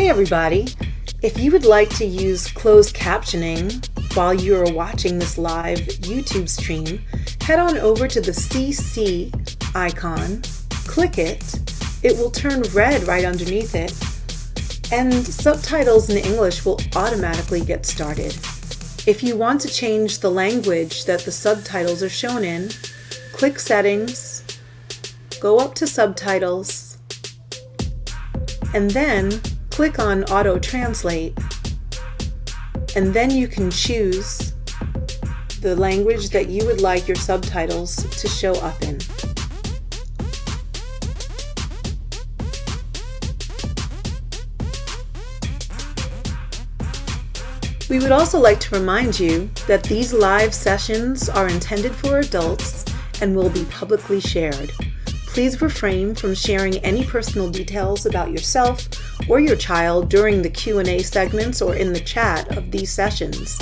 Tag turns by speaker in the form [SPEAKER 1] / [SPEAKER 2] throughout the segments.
[SPEAKER 1] Hey everybody! If you would like to use closed captioning while you are watching this live YouTube stream, head on over to the CC icon, click it, it will turn red right underneath it, and subtitles in English will automatically get started. If you want to change the language that the subtitles are shown in, click Settings, go up to Subtitles, and then click on Auto Translate, and then you can choose the language that you would like your subtitles to show up in. We would also like to remind you that these live sessions are intended for adults and will be publicly shared. Please refrain from sharing any personal details about yourself or your child during the Q&A segments or in the chat of these sessions.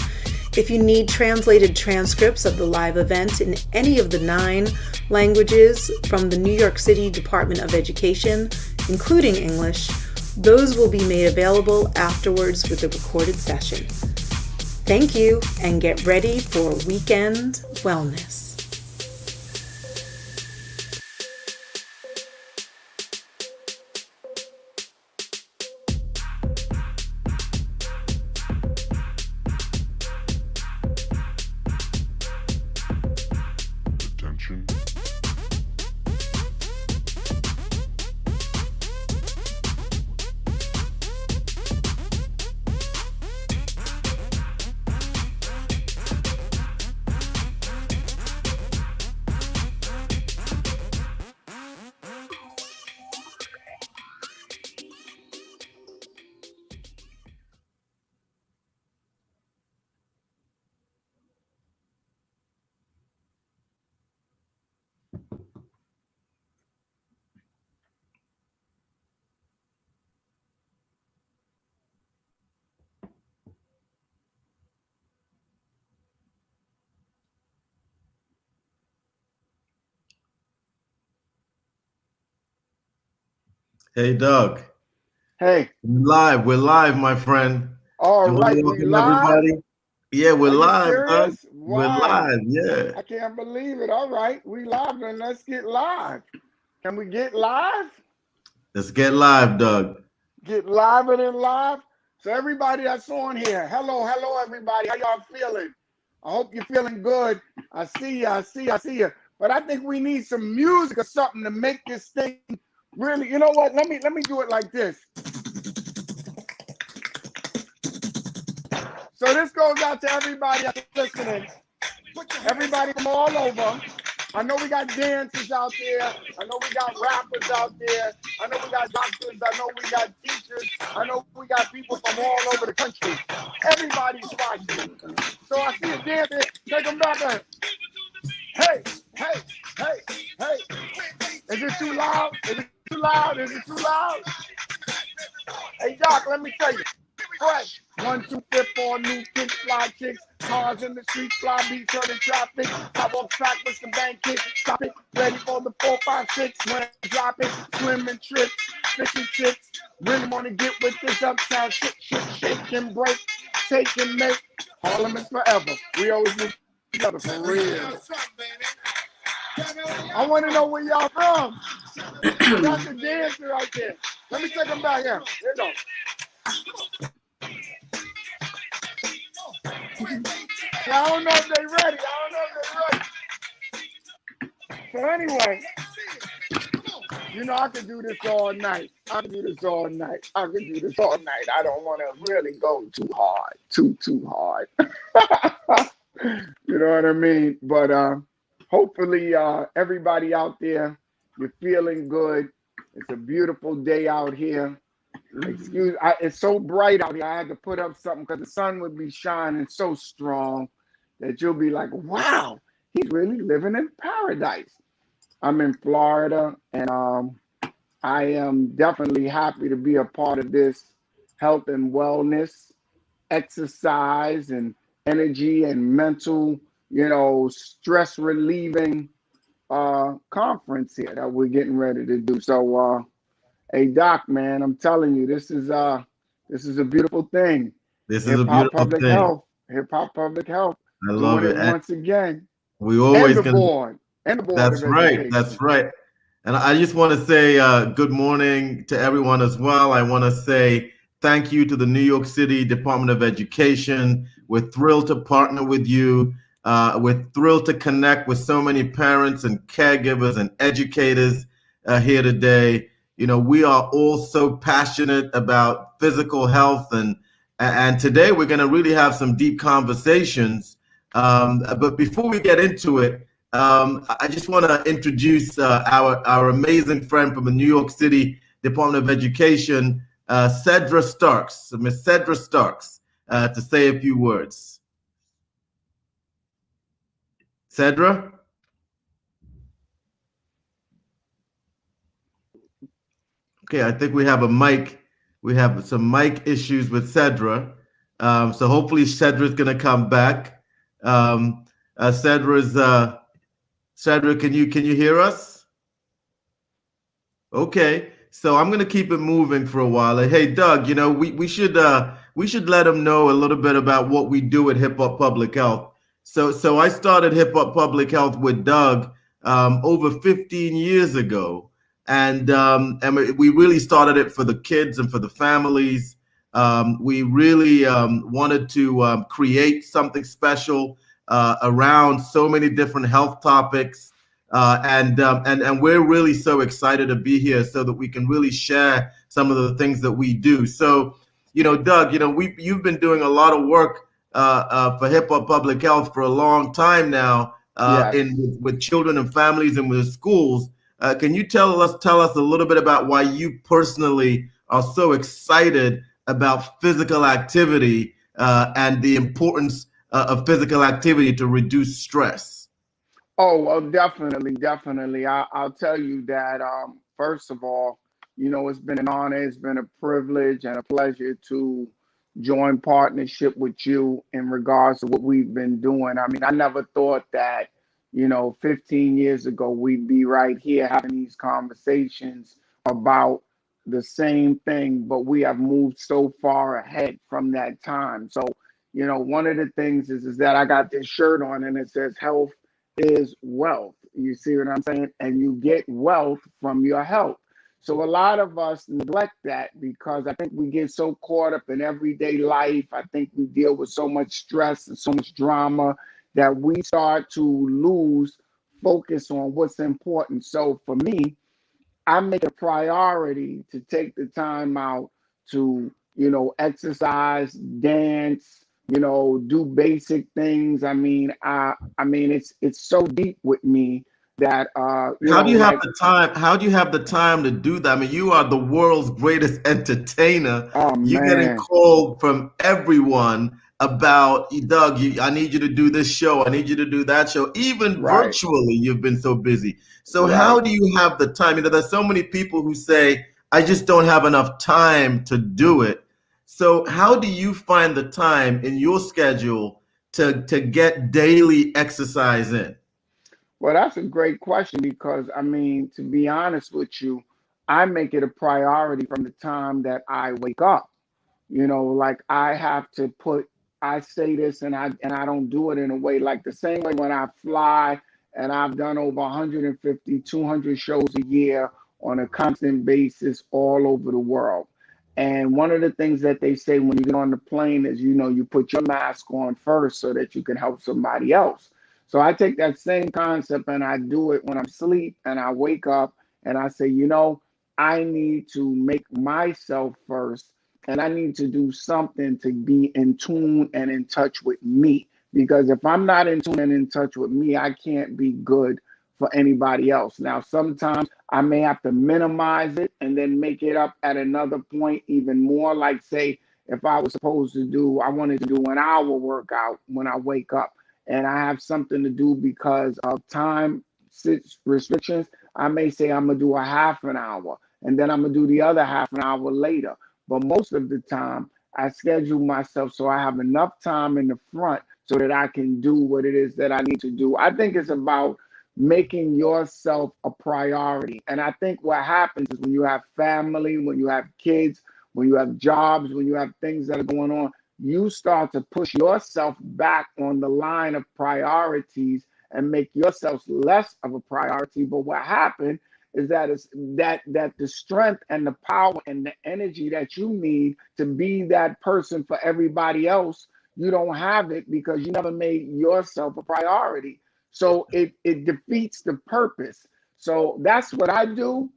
[SPEAKER 1] If you need translated transcripts of the live event in any of the 9 languages from the New York City Department of Education, including English, those will be made available afterwards with the recorded session. Thank you, and get ready for weekend wellness.
[SPEAKER 2] Attention.
[SPEAKER 3] Hey, Doug.
[SPEAKER 4] Hey.
[SPEAKER 3] We're live, my friend.
[SPEAKER 4] All right, we live?
[SPEAKER 3] Everybody? Yeah, we're live, Doug.
[SPEAKER 4] Wow.
[SPEAKER 3] We're live, yeah.
[SPEAKER 4] I can't believe it. All right, we live, then let's get live. Can we get live?
[SPEAKER 3] Let's get live, Doug.
[SPEAKER 4] Get liver than live. So everybody that's on here, hello, everybody. How y'all feeling? I hope you're feeling good. I see you. But I think we need some music or something to make this thing really, you know what? Let me do it like this. So this goes out to everybody that's listening. Everybody from all over. I know we got dancers out there. I know we got rappers out there. I know we got doctors. I know we got teachers. I know we got people from all over the country. Everybody's watching. So I see a dancer. Take them back there. Hey. Is it too loud? Is it too loud? Hey, Doc, let me tell you. Fresh. 1, 2, 5, 4 new kicks, fly chicks, cars in the street, fly beats on the traffic. I walk track with the bank kick, stop it, ready for the 4, 5, 6, when I drop it, swim and trip, fishing chicks, really wanna get with this uptown shit, shake and break, take and make, Harlem is forever, we always live together for real. I wanna know where y'all from. That's a dancer right there. Let me take them back here. Here you go. I don't know if they're ready. So anyway, you know, I could do this all night. I don't want to really go too hard, too hard. You know what I mean? But hopefully everybody out there, you're feeling good. It's a beautiful day out here. It's so bright out here. I had to put up something because the sun would be shining so strong that you'll be like, wow, he's really living in paradise. I'm in Florida, and I am definitely happy to be a part of this health and wellness, exercise and energy and mental, stress relieving conference here that we're getting ready to do. So, hey, Doc, man, I'm telling you, this is This is a beautiful thing.
[SPEAKER 3] This is a
[SPEAKER 4] Hip hop
[SPEAKER 3] beautiful
[SPEAKER 4] public
[SPEAKER 3] thing.
[SPEAKER 4] health. Hip hop public health.
[SPEAKER 3] I love
[SPEAKER 4] Doing
[SPEAKER 3] it.
[SPEAKER 4] it
[SPEAKER 3] And
[SPEAKER 4] once again.
[SPEAKER 3] we
[SPEAKER 4] And
[SPEAKER 3] always
[SPEAKER 4] the
[SPEAKER 3] can.
[SPEAKER 4] board. And the board
[SPEAKER 3] That's
[SPEAKER 4] of
[SPEAKER 3] right. That's
[SPEAKER 4] education.
[SPEAKER 3] right. And I just want to say good morning to everyone as well. I want to say thank you to the New York City Department of Education. We're thrilled to partner with you. We're thrilled to connect with so many parents and caregivers and educators here today. You know, we are all so passionate about physical health, and today we're going to really have some deep conversations. But before we get into it, I just want to introduce our amazing friend from the New York City Department of Education, Cedra Starks, Miss Cedra Starks, to say a few words. Cedra? Okay, I think we have a mic. We have some mic issues with Cedra. So hopefully Cedra's going to come back. Cedra's Cedra, can you hear us? Okay, so I'm gonna keep it moving for a while. Hey, Doug, you know we should let them know a little bit about what we do at Hip Hop Public Health. So I started Hip Hop Public Health with Doug over 15 years ago, and we really started it for the kids and for the families. We really wanted to create something special around so many different health topics. And we're really so excited to be here so that we can really share some of the things that we do. So, you know, Doug, you know, you've been doing a lot of work for Hip Hop Public Health for a long time now,
[SPEAKER 4] Yes.
[SPEAKER 3] with children and families and with schools. Can you tell us a little bit about why you personally are so excited about physical activity and the importance of physical activity to reduce stress?
[SPEAKER 4] Oh, well, definitely, definitely. I'll tell you that, first of all, you know, it's been an honor, it's been a privilege and a pleasure to join partnership with you in regards to what we've been doing. I mean, I never thought that, you know, 15 years ago, we'd be right here having these conversations about the same thing, but we have moved so far ahead from that time. So, you know, one of the things is that I got this shirt on and it says health is wealth. You see what I'm saying? And you get wealth from your health. So a lot of us neglect that because I think we get so caught up in everyday life. I think we deal with so much stress and so much drama that we start to lose focus on what's important. So for me, I make a priority to take the time out to, you know, exercise, dance, you know, do basic things. I mean, it's so deep with me that you
[SPEAKER 3] How
[SPEAKER 4] know,
[SPEAKER 3] do you have
[SPEAKER 4] like,
[SPEAKER 3] the time? How do you have the time to do that? I mean, you are the world's greatest entertainer.
[SPEAKER 4] oh
[SPEAKER 3] You're getting
[SPEAKER 4] man,
[SPEAKER 3] called from everyone about, Doug, I need you to do this show. I need you to do that show. Even
[SPEAKER 4] right,
[SPEAKER 3] virtually, you've been so busy. So
[SPEAKER 4] right.
[SPEAKER 3] how do you have the time? You know, there's so many people who say, I just don't have enough time to do it. So how do you find the time in your schedule to get daily exercise in?
[SPEAKER 4] Well, that's a great question because I mean, to be honest with you, I make it a priority from the time that I wake up. You know, like I have to put, I say this and I don't do it in a way like the same way when I fly and I've done over 150, 200 shows a year on a constant basis all over the world. And one of the things that they say when you get on the plane is, you know, you put your mask on first so that you can help somebody else. So I take that same concept and I do it when I'm asleep and I wake up and I say, you know, I need to make myself first and I need to do something to be in tune and in touch with me. Because if I'm not in tune and in touch with me, I can't be good for anybody else. Now, sometimes I may have to minimize it and then make it up at another point even more. Like, say, if I was supposed to do, I wanted to do an hour workout when I wake up and I have something to do because of time restrictions, I may say I'm going to do a half an hour and then I'm going to do the other half an hour later. But most of the time, I schedule myself so I have enough time in the front so that I can do what it is that I need to do. I think it's about making yourself a priority. And I think what happens is when you have family, when you have kids, when you have jobs, when you have things that are going on, you start to push yourself back on the line of priorities and make yourself less of a priority. But what happened is that that the strength and the power and the energy that you need to be that person for everybody else, you don't have it because you never made yourself a priority. So it defeats the purpose. So that's what I do,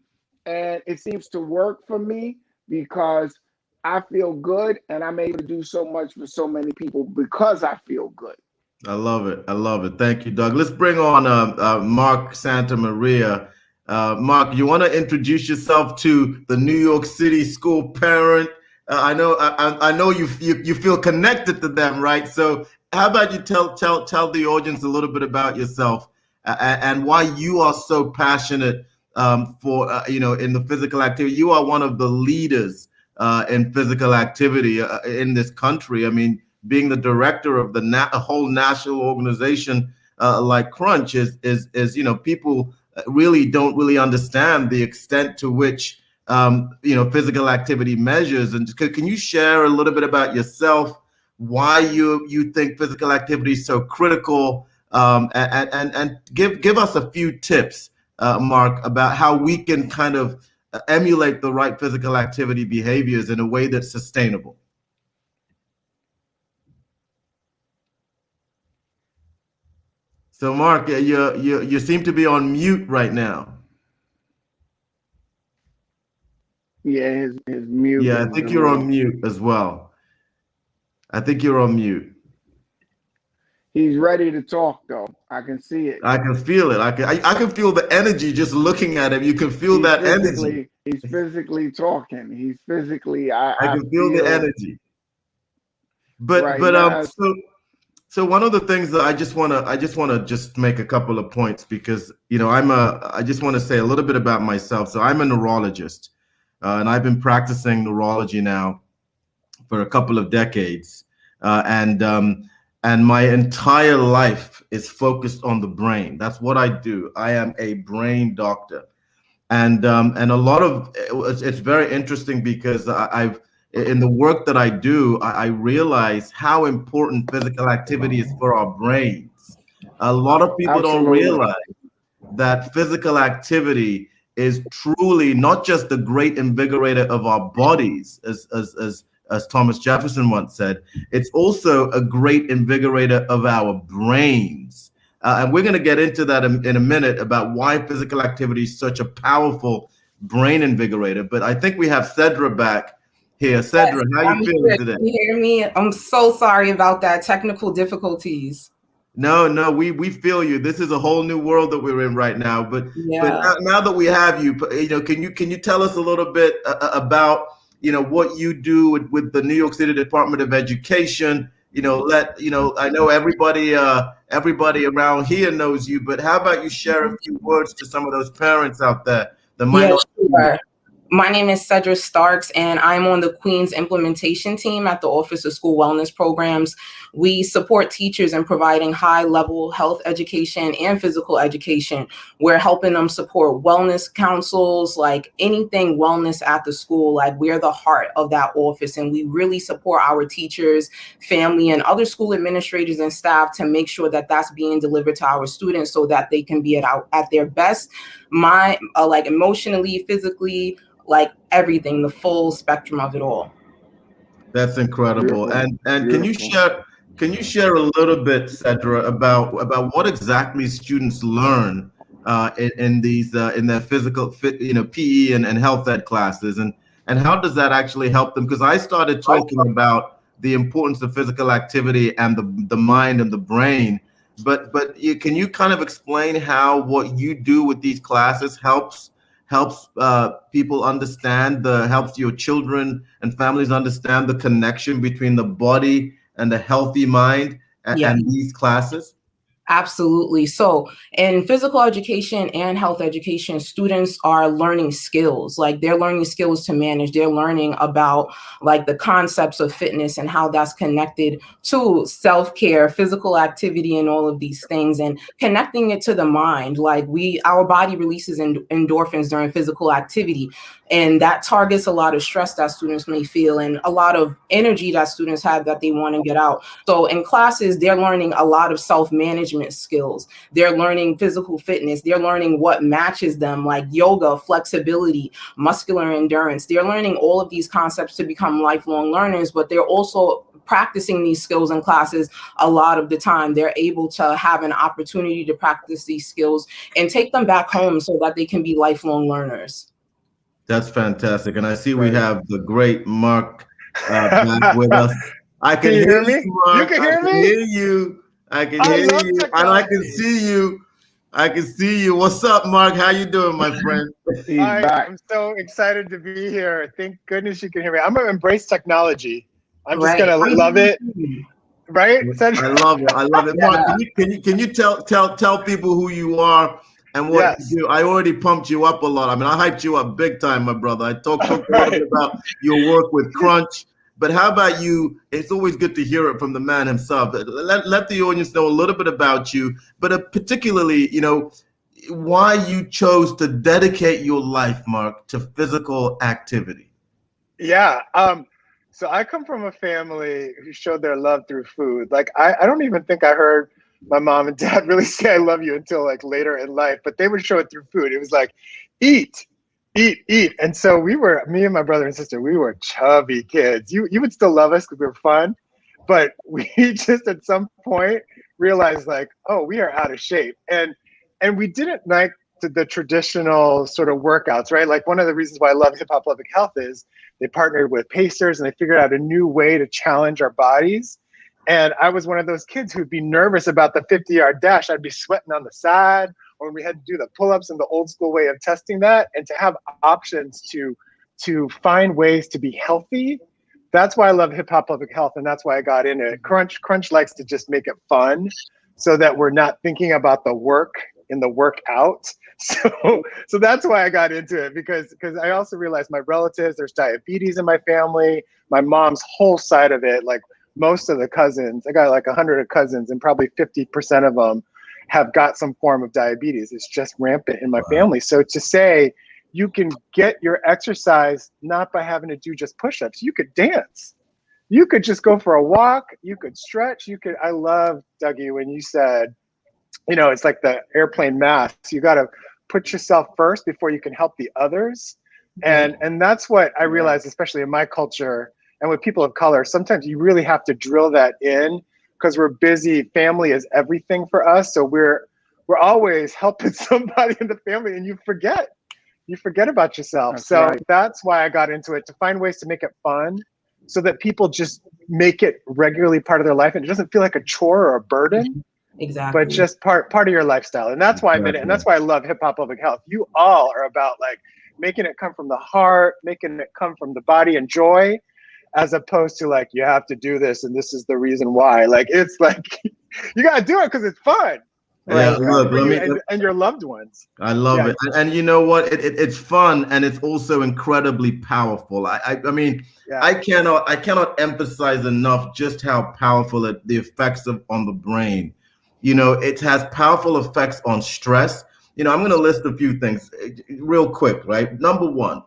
[SPEAKER 4] and it seems to work for me because I feel good and I'm able to do so much for so many people because I feel good.
[SPEAKER 3] I love it. I love it. Thank you, Doug. Let's bring on Marc Santa Maria. Marc, you want to introduce yourself to the New York City school parent? I know you feel connected to them, right? So how about you tell the audience a little bit about yourself and why you are so passionate for in the physical activity. You are one of the leaders in physical activity in this country. I mean, being the director of the a whole national organization like Crunch is people really don't really understand the extent to which physical activity measures. And can you share a little bit about yourself, why you think physical activity is so critical, and give us a few tips, Marc, about how we can kind of emulate the right physical activity behaviors in a way that's sustainable. So, Marc, you seem to be on mute right now.
[SPEAKER 4] Yeah, his mute.
[SPEAKER 3] Yeah, I think you're on mute as well. I think you're on mute.
[SPEAKER 4] He's ready to talk though. I can see it.
[SPEAKER 3] I can feel it. I can feel the energy just looking at him. You can feel that energy.
[SPEAKER 4] He's physically talking. He's physically. I
[SPEAKER 3] can feel the energy. But
[SPEAKER 4] right
[SPEAKER 3] but so one of the things that I just want to make a couple of points because I just want to say a little bit about myself. So I'm a neurologist, and I've been practicing neurology now for a couple of decades, and my entire life is focused on the brain. That's what I do. I am a brain doctor, and a lot of it's very interesting because in the work that I do, I realize how important physical activity is for our brains. A lot of people don't realize that physical activity is truly not just the great invigorator of our bodies, as Thomas Jefferson once said, it's also a great invigorator of our brains. And we're going to get into that in a minute about why physical activity is such a powerful brain invigorator. But I think we have Cedra back here. Cedra, how are you feeling today?
[SPEAKER 2] Can you hear me? I'm so sorry about that. Technical difficulties.
[SPEAKER 3] No, we feel you. This is a whole new world that we're in right now. But now that we have you, can you tell us a little bit about what you do with the New York City Department of Education? I know everybody around here knows you, but how about you share a few words to some of those parents out there that might not know you?
[SPEAKER 2] My name is Cedra Starks, and I'm on the Queen's implementation team at the Office of School Wellness Programs. We support teachers in providing high-level health education and physical education. We're helping them support wellness councils, like anything wellness at the school. Like, we're the heart of that office, and we really support our teachers, family, and other school administrators and staff to make sure that that's being delivered to our students so that they can be at their best, like emotionally, physically, like everything, the full spectrum of it all.
[SPEAKER 3] That's incredible.
[SPEAKER 4] Beautiful.
[SPEAKER 3] And can you share a little bit, Cedra, about what exactly students learn in their physical PE and health ed classes, and how does that actually help them? Because I started talking about the importance of physical activity and the mind and the brain, but can you kind of explain how what you do with these classes helps people understand, helps your children and families understand the connection between the body and the healthy mind and these classes?
[SPEAKER 2] Absolutely. So in physical education and health education, students are learning skills. Like they're learning skills to manage. They're learning about like the concepts of fitness and how that's connected to self-care, physical activity, and all of these things, and connecting it to the mind. Like our body releases endorphins during physical activity, and that targets a lot of stress that students may feel and a lot of energy that students have that they want to get out. So in classes, they're learning a lot of self-management skills. They're learning physical fitness. They're learning what matches them, like yoga, flexibility, muscular endurance. They're learning all of these concepts to become lifelong learners, but they're also practicing these skills in classes a lot of the time. They're able to have an opportunity to practice these skills and take them back home so that they can be lifelong learners.
[SPEAKER 3] That's fantastic. And I see we have the great Marc back with us. I can hear you, Marc.
[SPEAKER 5] You can hear me?
[SPEAKER 3] I can hear you. I can hear you.
[SPEAKER 5] Technology.
[SPEAKER 3] And I can see you. I can see you. What's up, Marc? How you doing, my friend?
[SPEAKER 5] I'm so excited to be here. Thank goodness you can hear me. I'm going to embrace technology. I'm just going to love it. Right?
[SPEAKER 3] I love it. I love it. Marc, can you tell people who you are and what you do? I already pumped you up a lot. I mean, I hyped you up big time, my brother. I talked a little bit about your work with Crunch. But how about you? It's always good to hear it from the man himself. Let the audience know a little bit about you, but particularly, why you chose to dedicate your life, Marc, to physical activity.
[SPEAKER 5] Yeah. So I come from a family who showed their love through food. Like, I don't even think I heard my mom and dad really say I love you until like later in life, but they would show it through food. It was like, eat. And so me and my brother and sister, we were chubby kids. You would still love us because we were fun, but we just at some point realized like, oh, we are out of shape. And we didn't like the traditional sort of workouts, right? Like one of the reasons why I love Hip Hop Public Health is they partnered with Pacers and they figured out a new way to challenge our bodies. And I was one of those kids who'd be nervous about the 50-yard dash. I'd be sweating on the side, or when we had to do the pull-ups and the old school way of testing that, and to have options to find ways to be healthy. That's why I love Hip Hop Public Health, and that's why I got into it. Crunch likes to just make it fun so that we're not thinking about the work in the workout. So that's why I got into it, because I also realized my relatives, there's diabetes in my family, my mom's whole side of it, like most of the cousins, I got like 100 cousins and probably 50% of them have got some form of diabetes. It's just rampant in my family. So to say you can get your exercise not by having to do just push-ups, you could dance. You could just go for a walk. You could stretch. I love, Dougie, when you said, it's like the airplane mask. You got to put yourself first before you can help the others. And that's what I realized, especially in my culture and with people of color, sometimes you really have to drill that in because we're busy. Family is everything for us. So we're always helping somebody in the family and you forget about yourself. That's why I got into it, to find ways to make it fun so that people just make it regularly part of their life and it doesn't feel like a chore or a burden.
[SPEAKER 2] Exactly.
[SPEAKER 5] But just part of your lifestyle. And that's why I'm in it. And that's why I love Hip Hop Public Health. You all are about like making it come from the heart, making it come from the body and joy, as opposed to like, you have to do this and this is the reason why. Like, it's like, you got to do it because it's fun.
[SPEAKER 3] Yeah, look,
[SPEAKER 5] and your loved ones.
[SPEAKER 3] I love it. And you know what? It's fun and it's also incredibly powerful. I mean, I cannot emphasize enough just how powerful the effects on the brain. It has powerful effects on stress. I'm going to list a few things real quick, right? Number one,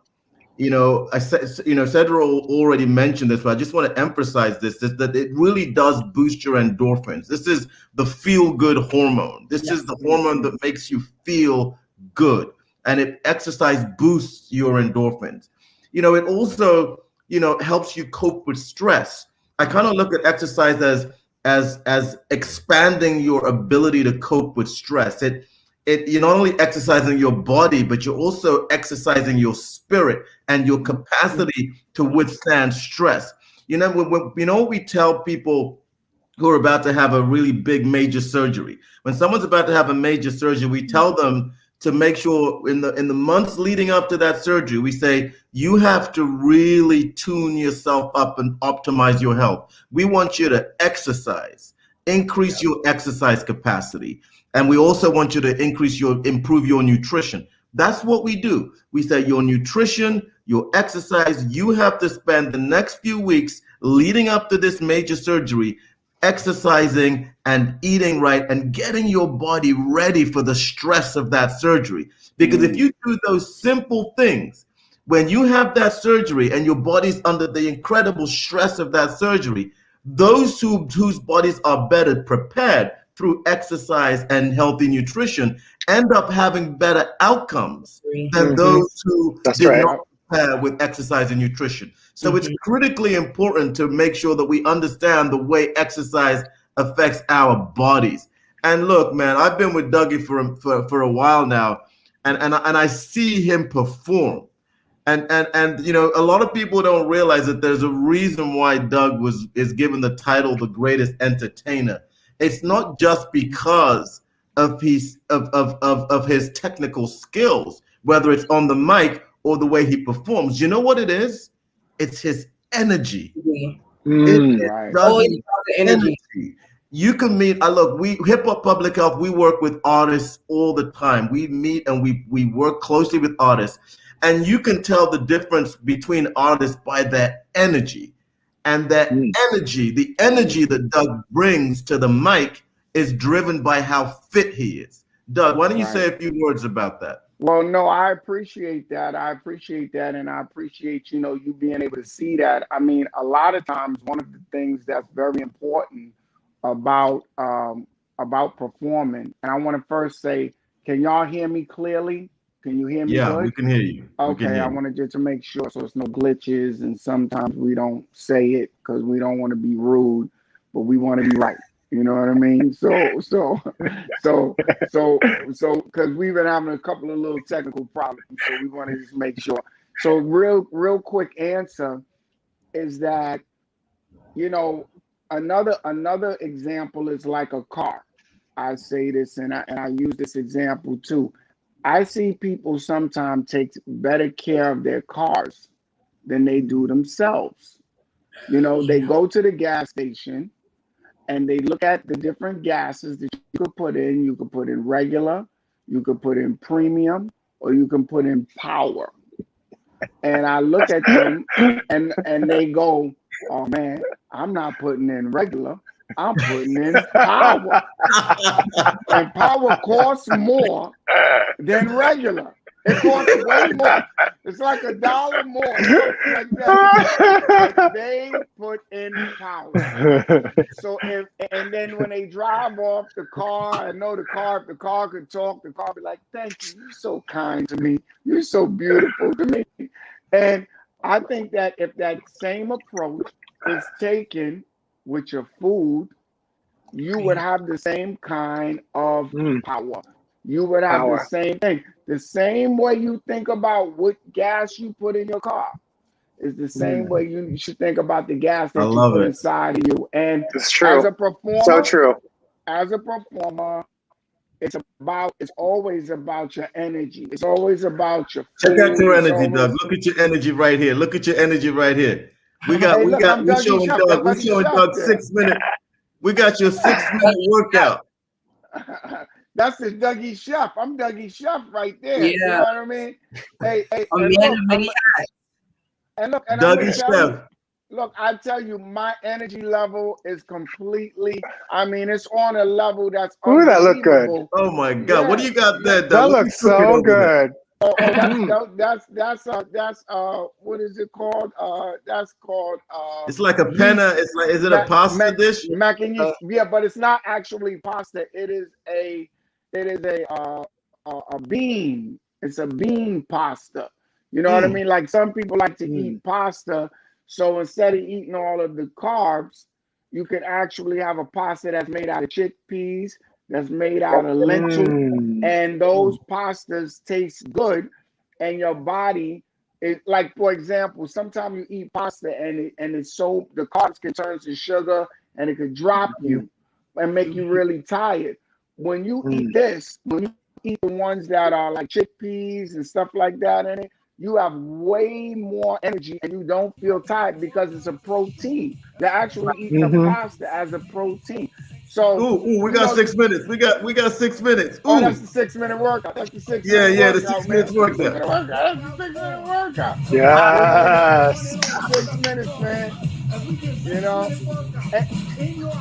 [SPEAKER 3] I said, Cedra already mentioned this, but I just want to emphasize this, that it really does boost your endorphins. This is the feel-good hormone. This is the hormone that makes you feel good, and exercise boosts your endorphins. It also, helps you cope with stress. I kind of look at exercise as expanding your ability to cope with stress. You're not only exercising your body, but you're also exercising your spirit and your capacity to withstand stress. When we tell people who are about to have a really big major surgery, when someone's about to have a major surgery, we tell them to make sure in the months leading up to that surgery, we say, you have to really tune yourself up and optimize your health. We want you to exercise increase your exercise capacity. And we also want you to improve your nutrition. That's what we do. We say your nutrition, your exercise, you have to spend the next few weeks leading up to this major surgery exercising and eating right and getting your body ready for the stress of that surgery. Because if you do those simple things, when you have that surgery and your body's under the incredible stress of that surgery, those whose bodies are better prepared through exercise and healthy nutrition end up having better outcomes than those who not prepare with exercise and nutrition. So it's critically important to make sure that we understand the way exercise affects our bodies. And look, man, I've been with Dougie for a while now, and I see him perform. And you know, a lot of people don't realize that there's a reason why Doug is given the title the greatest entertainer. It's not just because of his technical skills, whether it's on the mic or the way he performs. You know what it is? It's his energy. Energy. You can meet. Look, we Hip Hop Public Health. We work with artists all the time. We meet and we work closely with artists. And you can tell the difference between artists by their energy. And that energy, the energy that Doug brings to the mic is driven by how fit he is. Doug, why don't you say a few words about that?
[SPEAKER 4] Well, no, I appreciate that. I appreciate that. And I appreciate, you know, you being able to see that. I mean, a lot of times, one of the things that's very important about performing, and I want to first say, can y'all hear me clearly? Can you hear me?
[SPEAKER 3] Yeah,
[SPEAKER 4] good?
[SPEAKER 3] We can hear you.
[SPEAKER 4] Okay, I wanted just to make sure so it's no glitches, and sometimes we don't say it because we don't want to be rude, but we want to be right. You know what I mean? So, because we've been having a couple of little technical problems, so we want to just make sure. So, real quick answer is that, you know, another example is like a car. I say this, and I use this example too. I see people sometimes take better care of their cars than they do themselves. You know, they go to the gas station and they look at the different gases that you could put in. You could put in regular, you could put in premium, or you can put in power. And I look at them and they go, oh man, I'm not putting in regular. I'm putting in power. And power costs more than regular. It costs way more. It's like $1 more. Like that. But they put in power. So and then when they drive off the car, I know if the car could talk, the car be like, thank you. You're so kind to me. You're so beautiful to me. And I think that if that same approach is taken with your food, you would have the same kind of power. You would have the same thing. The same way you think about what gas you put in your car is the same way you should think about the gas that you put inside of you. And
[SPEAKER 5] it's true.
[SPEAKER 4] As a performer,
[SPEAKER 5] so true.
[SPEAKER 4] As a performer, it's always about your energy. It's always about your food.
[SPEAKER 3] Check out your energy, Doug. Look at your energy right here. Look at your energy right here. We're showing Doug 6 minutes. We got your 6-minute workout.
[SPEAKER 4] That's the Dougie Chef. I'm Dougie Chef right there.
[SPEAKER 2] Yeah.
[SPEAKER 4] You know what I mean? Hey,
[SPEAKER 3] Dougie Chef.
[SPEAKER 4] Look, I tell you, my energy level is completely, I mean, it's on a level that's
[SPEAKER 5] unbelievable. That look good.
[SPEAKER 3] Oh my God. Yeah. What do you got there, Doug?
[SPEAKER 5] That looks so good.
[SPEAKER 4] That's what is it called? That's called
[SPEAKER 3] it's like a penna. It's like, is it a pasta dish?
[SPEAKER 4] Mac and yeast. Yeah, but it's not actually pasta. It is a bean. It's a bean pasta. You know what I mean? Like some people like to eat pasta, so instead of eating all of the carbs, you can actually have a pasta that's made out of chickpeas, that's made out of lentil, and those pastas taste good, and your body is like, for example, sometimes you eat pasta and it's so the carbs can turn to sugar and it could drop you and make you really tired. When you eat this, when you eat the ones that are like chickpeas and stuff like that in it, you have way more energy and you don't feel tired because it's a protein. You're actually eating the pasta as a protein. So
[SPEAKER 3] we got 6 minutes. We got 6 minutes.
[SPEAKER 4] Oh, that's the 6-minute workout. That's the 6-minute
[SPEAKER 3] Yeah, the
[SPEAKER 4] workout,
[SPEAKER 3] 6
[SPEAKER 4] man.
[SPEAKER 3] minutes workout.
[SPEAKER 4] That's the 6-minute workout.
[SPEAKER 5] Yes.
[SPEAKER 4] 6 minutes, man. You know,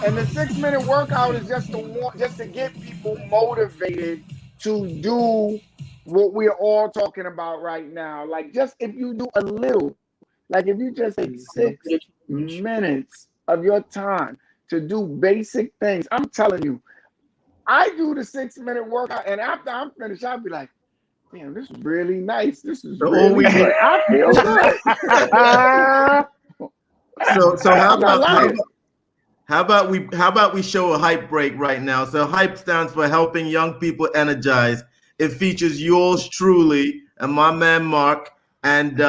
[SPEAKER 4] and the 6-minute workout is just to get people motivated to do what we're all talking about right now. Like, just if you do a little, like if you just take 6 minutes of your time to do basic things, I'm telling you, I do the 6-minute workout, and after I'm finished, I'll be like, damn, this is really nice. This is really good. I feel good.
[SPEAKER 3] So how about we show a hype break right now? So hype stands for helping young people energize. It features yours truly and my man Marc, and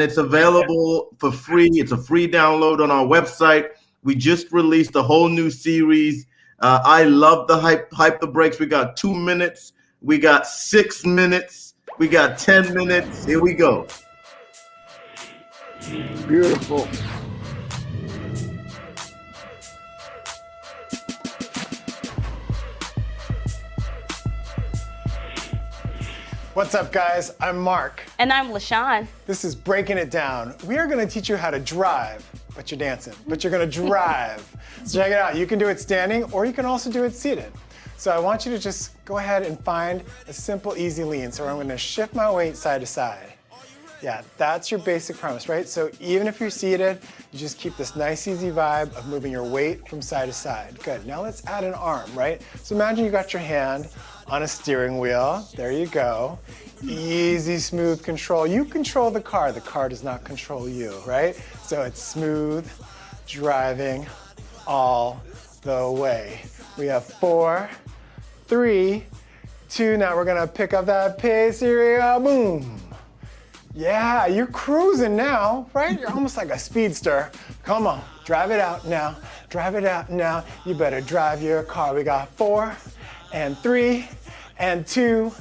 [SPEAKER 3] it's available for free. It's a free download on our website. We just released a whole new series. I love the hype the breaks. We got 2 minutes. We got 6 minutes. We got 10 minutes. Here we go.
[SPEAKER 4] Beautiful.
[SPEAKER 5] What's up, guys? I'm Marc.
[SPEAKER 6] And I'm LaShawn.
[SPEAKER 5] This is Breaking It Down. We are going to teach you how to drive, but you're dancing, but you're going to drive. So check it out. You can do it standing, or you can also do it seated. So I want you to just go ahead and find a simple, easy lean. So I'm going to shift my weight side to side. Yeah, that's your basic premise, right? So even if you're seated, you just keep this nice, easy vibe of moving your weight from side to side. Good. Now let's add an arm, right? So imagine you got your hand on a steering wheel. There you go. Easy, smooth control. You control the car does not control you, right? So it's smooth driving all the way. We have 4, 3, 2. Now we're gonna pick up that pace. Here we go, boom. Yeah, you're cruising now, right? You're almost like a speedster. Come on, drive it out now. Drive it out now. You better drive your car. We got 4 and 3 and 2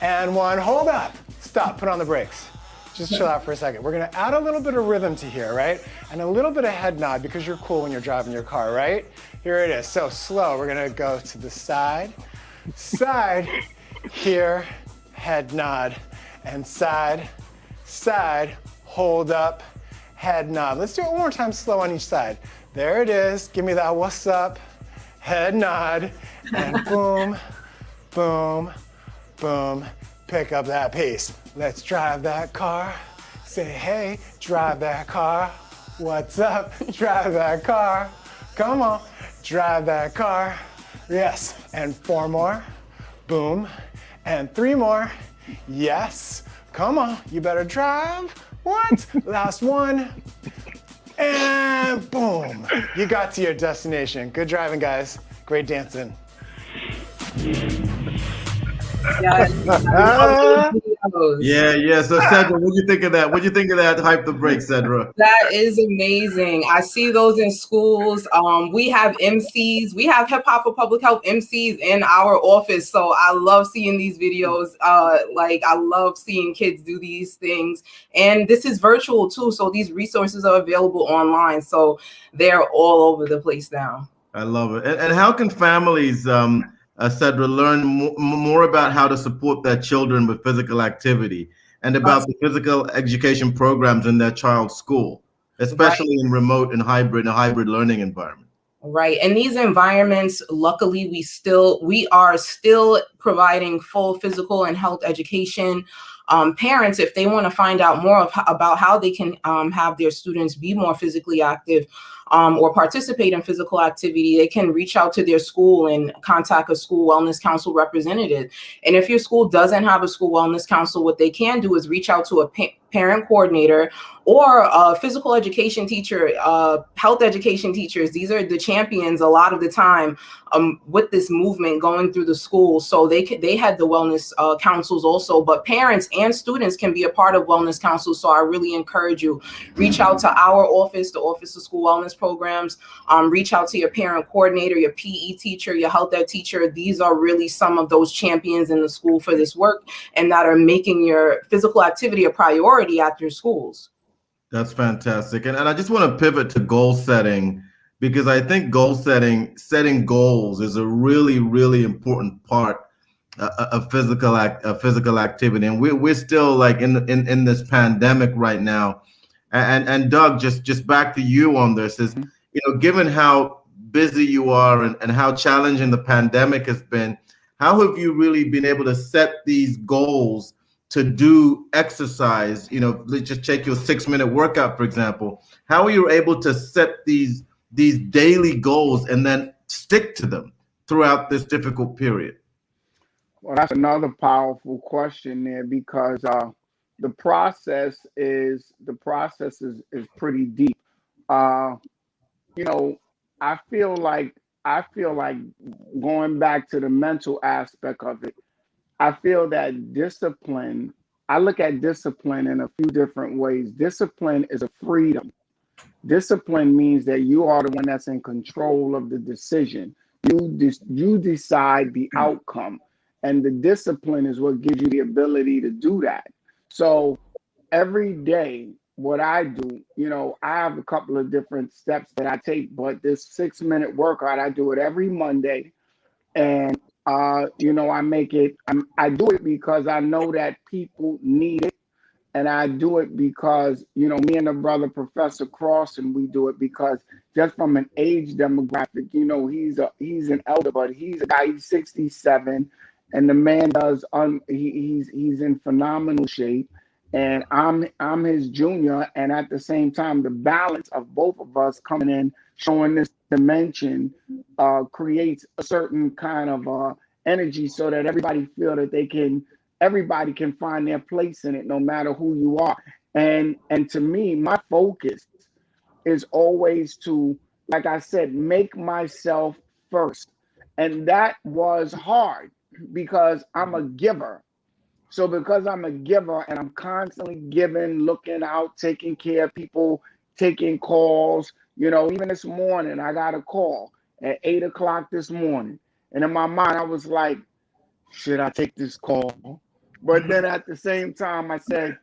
[SPEAKER 5] and 1. Hold up. Stop. Put on the brakes. Just chill out for a second. We're gonna add a little bit of rhythm to here, right? And a little bit of head nod because you're cool when you're driving your car, right? Here it is. So slow. We're gonna go to the side, side, here, head nod, and side, side, hold up, head nod. Let's do it one more time slow on each side. There it is. Give me that what's up, head nod, and boom, boom, boom. Pick up that pace. Let's drive that car. Say, hey, drive that car. What's up? Drive that car. Come on, drive that car. Yes, and 4 more. Boom, and 3 more. Yes. Come on, you better drive. What? Last one. And boom. You got to your destination. Good driving, guys. Great dancing.
[SPEAKER 2] Yeah.
[SPEAKER 3] Yeah. So Cedra, what do you think of that? What do you think of that hype the break, Cedra?
[SPEAKER 2] That is amazing. I see those in schools. We have MCs. We have Hip Hop for Public Health MCs in our office. So I love seeing these videos. I love seeing kids do these things. And this is virtual too. So these resources are available online. So they're all over the place now.
[SPEAKER 3] I love it. And how can families, Cedra, learn more about how to support their children with physical activity and about the physical education programs in their child's school, especially in remote and hybrid learning environment?
[SPEAKER 2] Right. And these environments, luckily, we are still providing full physical and health education. Parents, if they want to find out more about how they can have their students be more physically active or participate in physical activity, they can reach out to their school and contact a school wellness council representative. And if your school doesn't have a school wellness council, what they can do is reach out to a parent coordinator or a physical education teacher, health education teachers. These are the champions a lot of the time with this movement going through the school. So they had the wellness councils also, but parents and students can be a part of wellness councils. So I really encourage you, reach out to our office, the Office of School Wellness Programs, reach out to your parent coordinator, your PE teacher, your health ed teacher. These are really some of those champions in the school for this work and that are making your physical activity a priority at your schools.
[SPEAKER 3] That's fantastic. And I just want to pivot to goal setting. because I think setting goals is a really, really important part of physical activity. And we're still like in this pandemic right now. And Doug, just back to you on this is, given how busy you are and how challenging the pandemic has been, how have you really been able to set these goals to do exercise? Let's just take your 6-minute workout, for example. How are you able to set these daily goals and then stick to them throughout this difficult period?
[SPEAKER 4] Well, that's another powerful question there, because the process is pretty deep. Uh, you know, I feel like going back to the mental aspect of it. I feel that discipline. I look at discipline in a few different ways. Discipline is a freedom. Discipline means that you are the one that's in control of the decision. You decide the outcome, and the discipline is what gives you the ability to do that. So every day, what I do, I have a couple of different steps that I take, but this 6-minute workout, I do it every Monday, and I do it because I know that people need it. And I do it because, me and the brother, Professor Cross, and we do it because just from an age demographic, he's an elder, but he's a guy, he's 67, and the man he's in phenomenal shape. And I'm his junior. And at the same time, the balance of both of us coming in, showing this dimension, creates a certain kind of energy, so that everybody feel that everybody can find their place in it, no matter who you are. And to me, my focus is always to, like I said, make myself first. And that was hard because I'm a giver. So because I'm a giver and I'm constantly giving, looking out, taking care of people, taking calls, even this morning, I got a call at 8 o'clock this morning. And in my mind, I was like, should I take this call? But then at the same time, I said,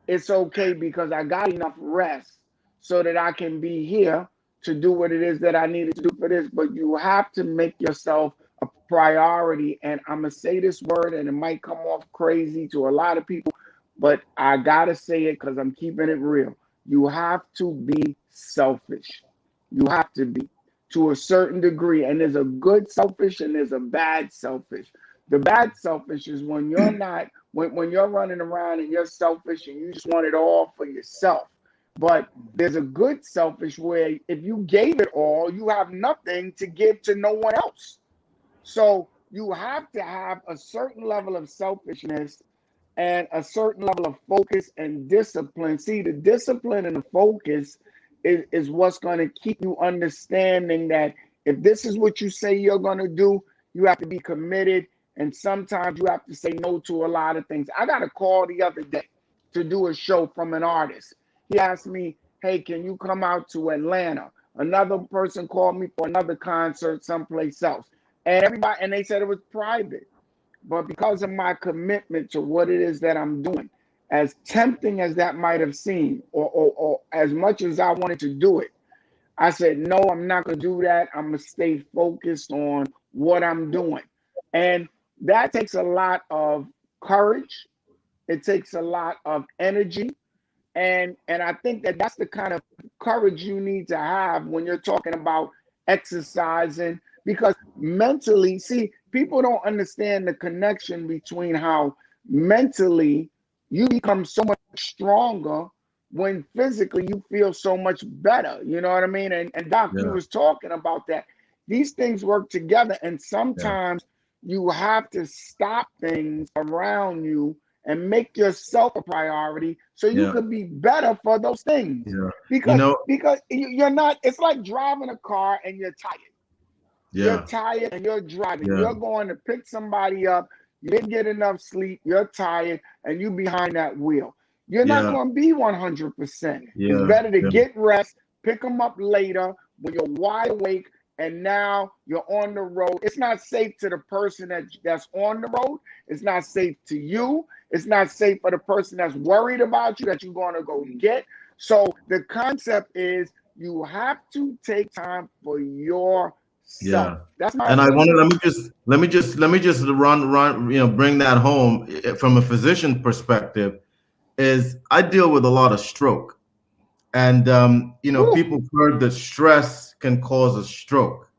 [SPEAKER 4] it's okay because I got enough rest so that I can be here to do what it is that I needed to do for this. But you have to make yourself a priority. And I'm going to say this word, and it might come off crazy to a lot of people, but I got to say it because I'm keeping it real. You have to be selfish. You have to be, to a certain degree. And there's a good selfish and there's a bad selfish. The bad selfish is when you're not, when you're running around and you're selfish and you just want it all for yourself. But there's a good selfish where if you gave it all, you have nothing to give to no one else. So you have to have a certain level of selfishness and a certain level of focus and discipline. See, the discipline and the focus is what's going to keep you understanding that if this is what you say you're going to do, you have to be committed. And sometimes you have to say no to a lot of things. I got a call the other day to do a show from an artist. He asked me, hey, can you come out to Atlanta? Another person called me for another concert someplace else. And they said it was private. But because of my commitment to what it is that I'm doing, as tempting as that might have seemed, or as much as I wanted to do it, I said, no, I'm not going to do that. I'm going to stay focused on what I'm doing. And that takes a lot of courage. It takes a lot of energy. And I think that that's the kind of courage you need to have when you're talking about exercising, because mentally, see, people don't understand the connection between how mentally you become so much stronger when physically you feel so much better. You know what I mean? And Doc, you was talking about that. These things work together, and sometimes you have to stop things around you and make yourself a priority so you could be better for those things. Because you're not, it's like driving a car and you're tired. You're tired and you're driving. You're going to pick somebody up. You didn't get enough sleep. You're tired and you behind that wheel. You're not going to be 100%. It's better to get rest, pick them up later when you're wide awake, and now you're on the road. It's not safe to the person that's on the road. It's not safe to you. It's not safe for the person that's worried about you that you're going to go get. So the concept is You have to take time for yourself.
[SPEAKER 3] Yeah.
[SPEAKER 4] That's my
[SPEAKER 3] And I want to
[SPEAKER 4] opinion.
[SPEAKER 3] let me just run, bring that home from a physician perspective. Is I deal with a lot of stroke, and
[SPEAKER 4] Whew.
[SPEAKER 3] people heard that stress can cause a stroke,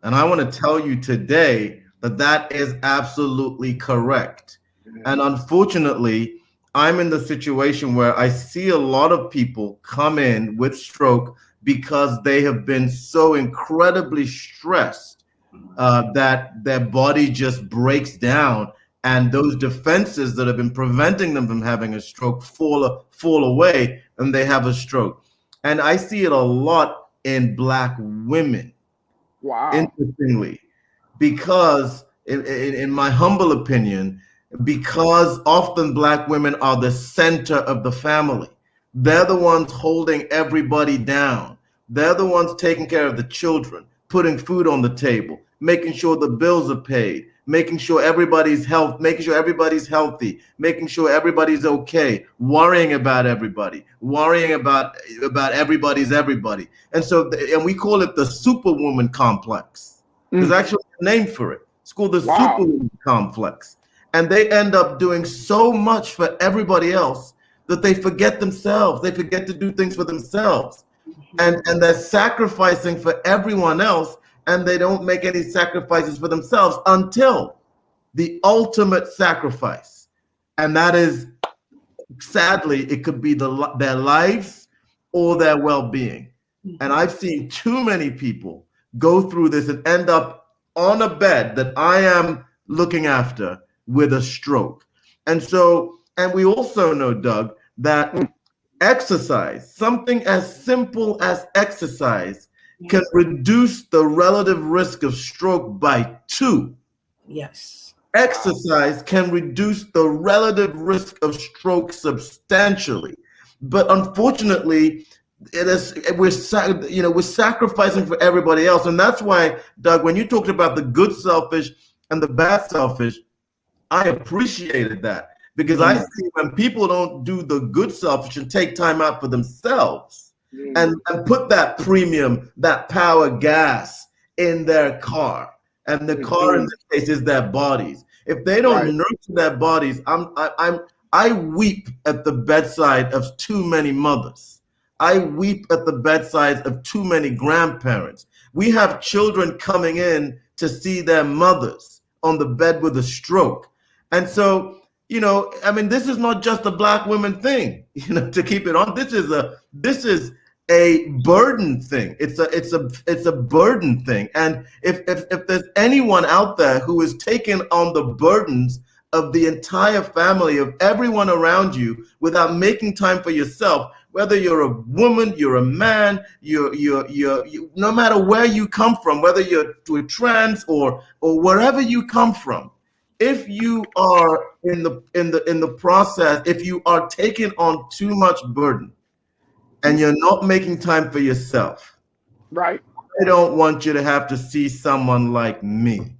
[SPEAKER 3] and I want to tell you today that that is absolutely correct. And unfortunately, I'm in the situation where I see a lot of people come in with stroke because they have been so incredibly stressed that their body just breaks down, and those defenses that have been preventing them from having a stroke fall away, and they have a stroke. And I see it a lot in Black women,
[SPEAKER 4] Wow.
[SPEAKER 3] interestingly, because in my humble opinion, because often Black women are the center of the family. They're the ones holding everybody down. They're the ones taking care of the children, putting food on the table, making sure the bills are paid, making sure everybody's making sure everybody's healthy, making sure everybody's okay, worrying about everybody, worrying about everybody's everybody. And so, and we call it the superwoman complex. There's actually a name for it. It's called the
[SPEAKER 4] Wow.
[SPEAKER 3] superwoman complex. And they end up doing so much for everybody else that they forget themselves. They forget to do things for themselves. And they're sacrificing for everyone else, and they don't make any sacrifices for themselves until the ultimate sacrifice. And that is, sadly, it could be their lives or their well-being. And I've seen too many people go through this and end up on a bed that I am looking after with a stroke. And so, and we also know, Doug, that exercise, something as simple as exercise, can reduce the relative risk of stroke by 2.
[SPEAKER 2] Yes.
[SPEAKER 3] Exercise can reduce the relative risk of stroke substantially. But unfortunately, we're sacrificing for everybody else. And that's why, Doug, when you talked about the good selfish and the bad selfish, I appreciated that, because I see when people don't do the good selfish and take time out for themselves and put that premium, that power gas in their car, and the car in this case is their bodies. If they don't nurture their bodies, I weep at the bedside of too many mothers. I weep at the bedside of too many grandparents. We have children coming in to see their mothers on the bed with a stroke. And so, I mean, this is not just a Black women thing, to keep it on. This is a burden thing. It's a burden thing. And if there's anyone out there who is taking on the burdens of the entire family, of everyone around you, without making time for yourself, whether you're a woman, you're a man, you're no matter where you come from, whether you're trans or wherever you come from, if you are in the process, if you are taking on too much burden and you're not making time for yourself,
[SPEAKER 4] Right.
[SPEAKER 3] I don't want you to have to see someone like me.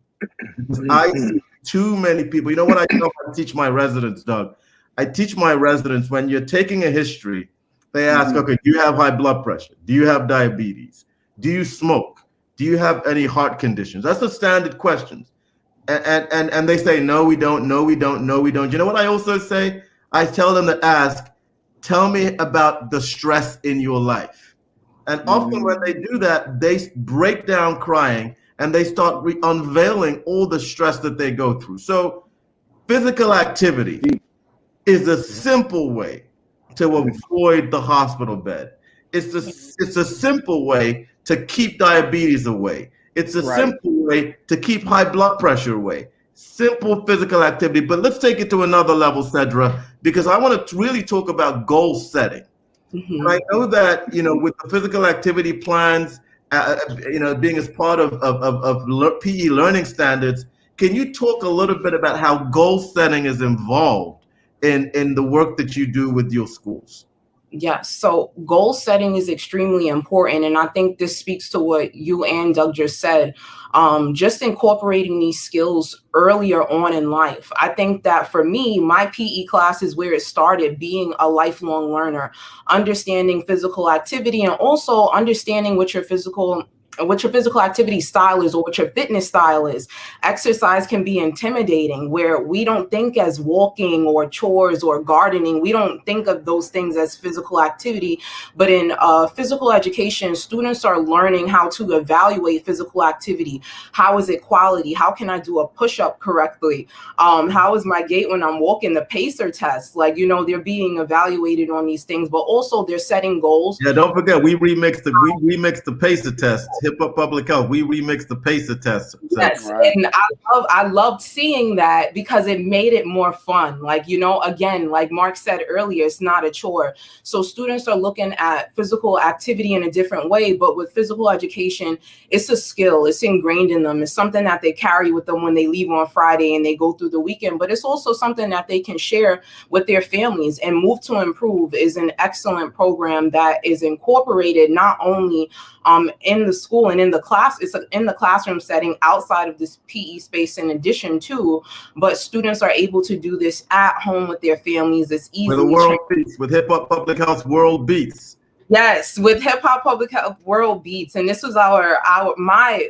[SPEAKER 3] I see too many people. You know what I teach my residents, Doug? I teach my residents, when you're taking a history, they ask, okay, do you have high blood pressure? Do you have diabetes? Do you smoke? Do you have any heart conditions? That's the standard questions. And they say, no, we don't, no, we don't, no, we don't. You know what I also say? I tell them to ask, tell me about the stress in your life. And often when they do that, they break down crying and they start unveiling all the stress that they go through. So physical activity is a simple way to avoid the hospital bed. It's a simple way to keep diabetes away. It's a simple way to keep high blood pressure away. Simple physical activity. But let's take it to another level, Cedra, because I want to really talk about goal setting. And I know that, with the physical activity plans, being as part of PE learning standards, can you talk a little bit about how goal setting is involved in the work that you do with your schools?
[SPEAKER 2] Yes. So goal setting is extremely important. And I think this speaks to what you and Doug just said. Just incorporating these skills earlier on in life. I think that for me, my PE class is where it started, being a lifelong learner, understanding physical activity and also understanding what your physical activity style is or what your fitness style is. Exercise can be intimidating where we don't think as walking or chores or gardening. We don't think of those things as physical activity. But in physical education, students are learning how to evaluate physical activity. How is it quality? How can I do a push-up correctly? How is my gait when I'm walking? The pacer test, like, they're being evaluated on these things, but also they're setting goals.
[SPEAKER 3] Yeah, don't forget, we remixed the pacer test. Hip Hop Public Health. We remixed the pacer test. So.
[SPEAKER 2] Yes,
[SPEAKER 4] Right.
[SPEAKER 2] and I loved seeing that because it made it more fun. Like, again, like Marc said earlier, it's not a chore. So students are looking at physical activity in a different way, but with physical education, it's a skill. It's ingrained in them. It's something that they carry with them when they leave on Friday and they go through the weekend, but it's also something that they can share with their families. And Move to Improve is an excellent program that is incorporated not only in the school and in the class, it's in the classroom setting outside of this PE space in addition to, but students are able to do this at home with their families. It's easy.
[SPEAKER 3] With the world beats, with Hip Hop Public Health World Beats.
[SPEAKER 2] Yes, with Hip Hop Public Health World Beats. And this was my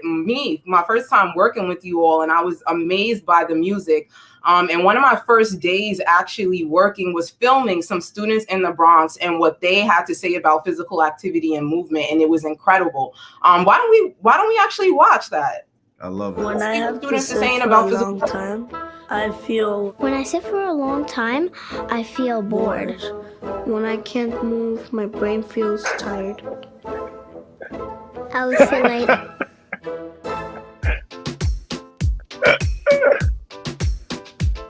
[SPEAKER 2] first time working with you all, and I was amazed by the music. And one of my first days actually working was filming some students in the Bronx and what they had to say about physical activity and movement, and it was incredible. Why don't we actually watch that?
[SPEAKER 3] I love it.
[SPEAKER 6] When I have to
[SPEAKER 2] Students are
[SPEAKER 6] sit
[SPEAKER 2] saying
[SPEAKER 6] for
[SPEAKER 2] about
[SPEAKER 6] a long time, I feel.
[SPEAKER 7] When I sit for a long time, I feel bored.
[SPEAKER 6] When I can't move, my brain feels tired.
[SPEAKER 7] I would say like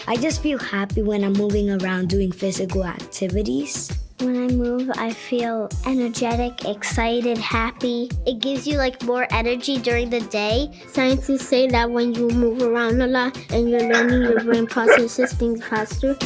[SPEAKER 8] I just feel happy when I'm moving around doing physical activities.
[SPEAKER 7] when I move, I feel energetic, excited, happy. It gives you like more energy during the day. Scientists say that when you move around a lot and you're learning, your brain processes things faster.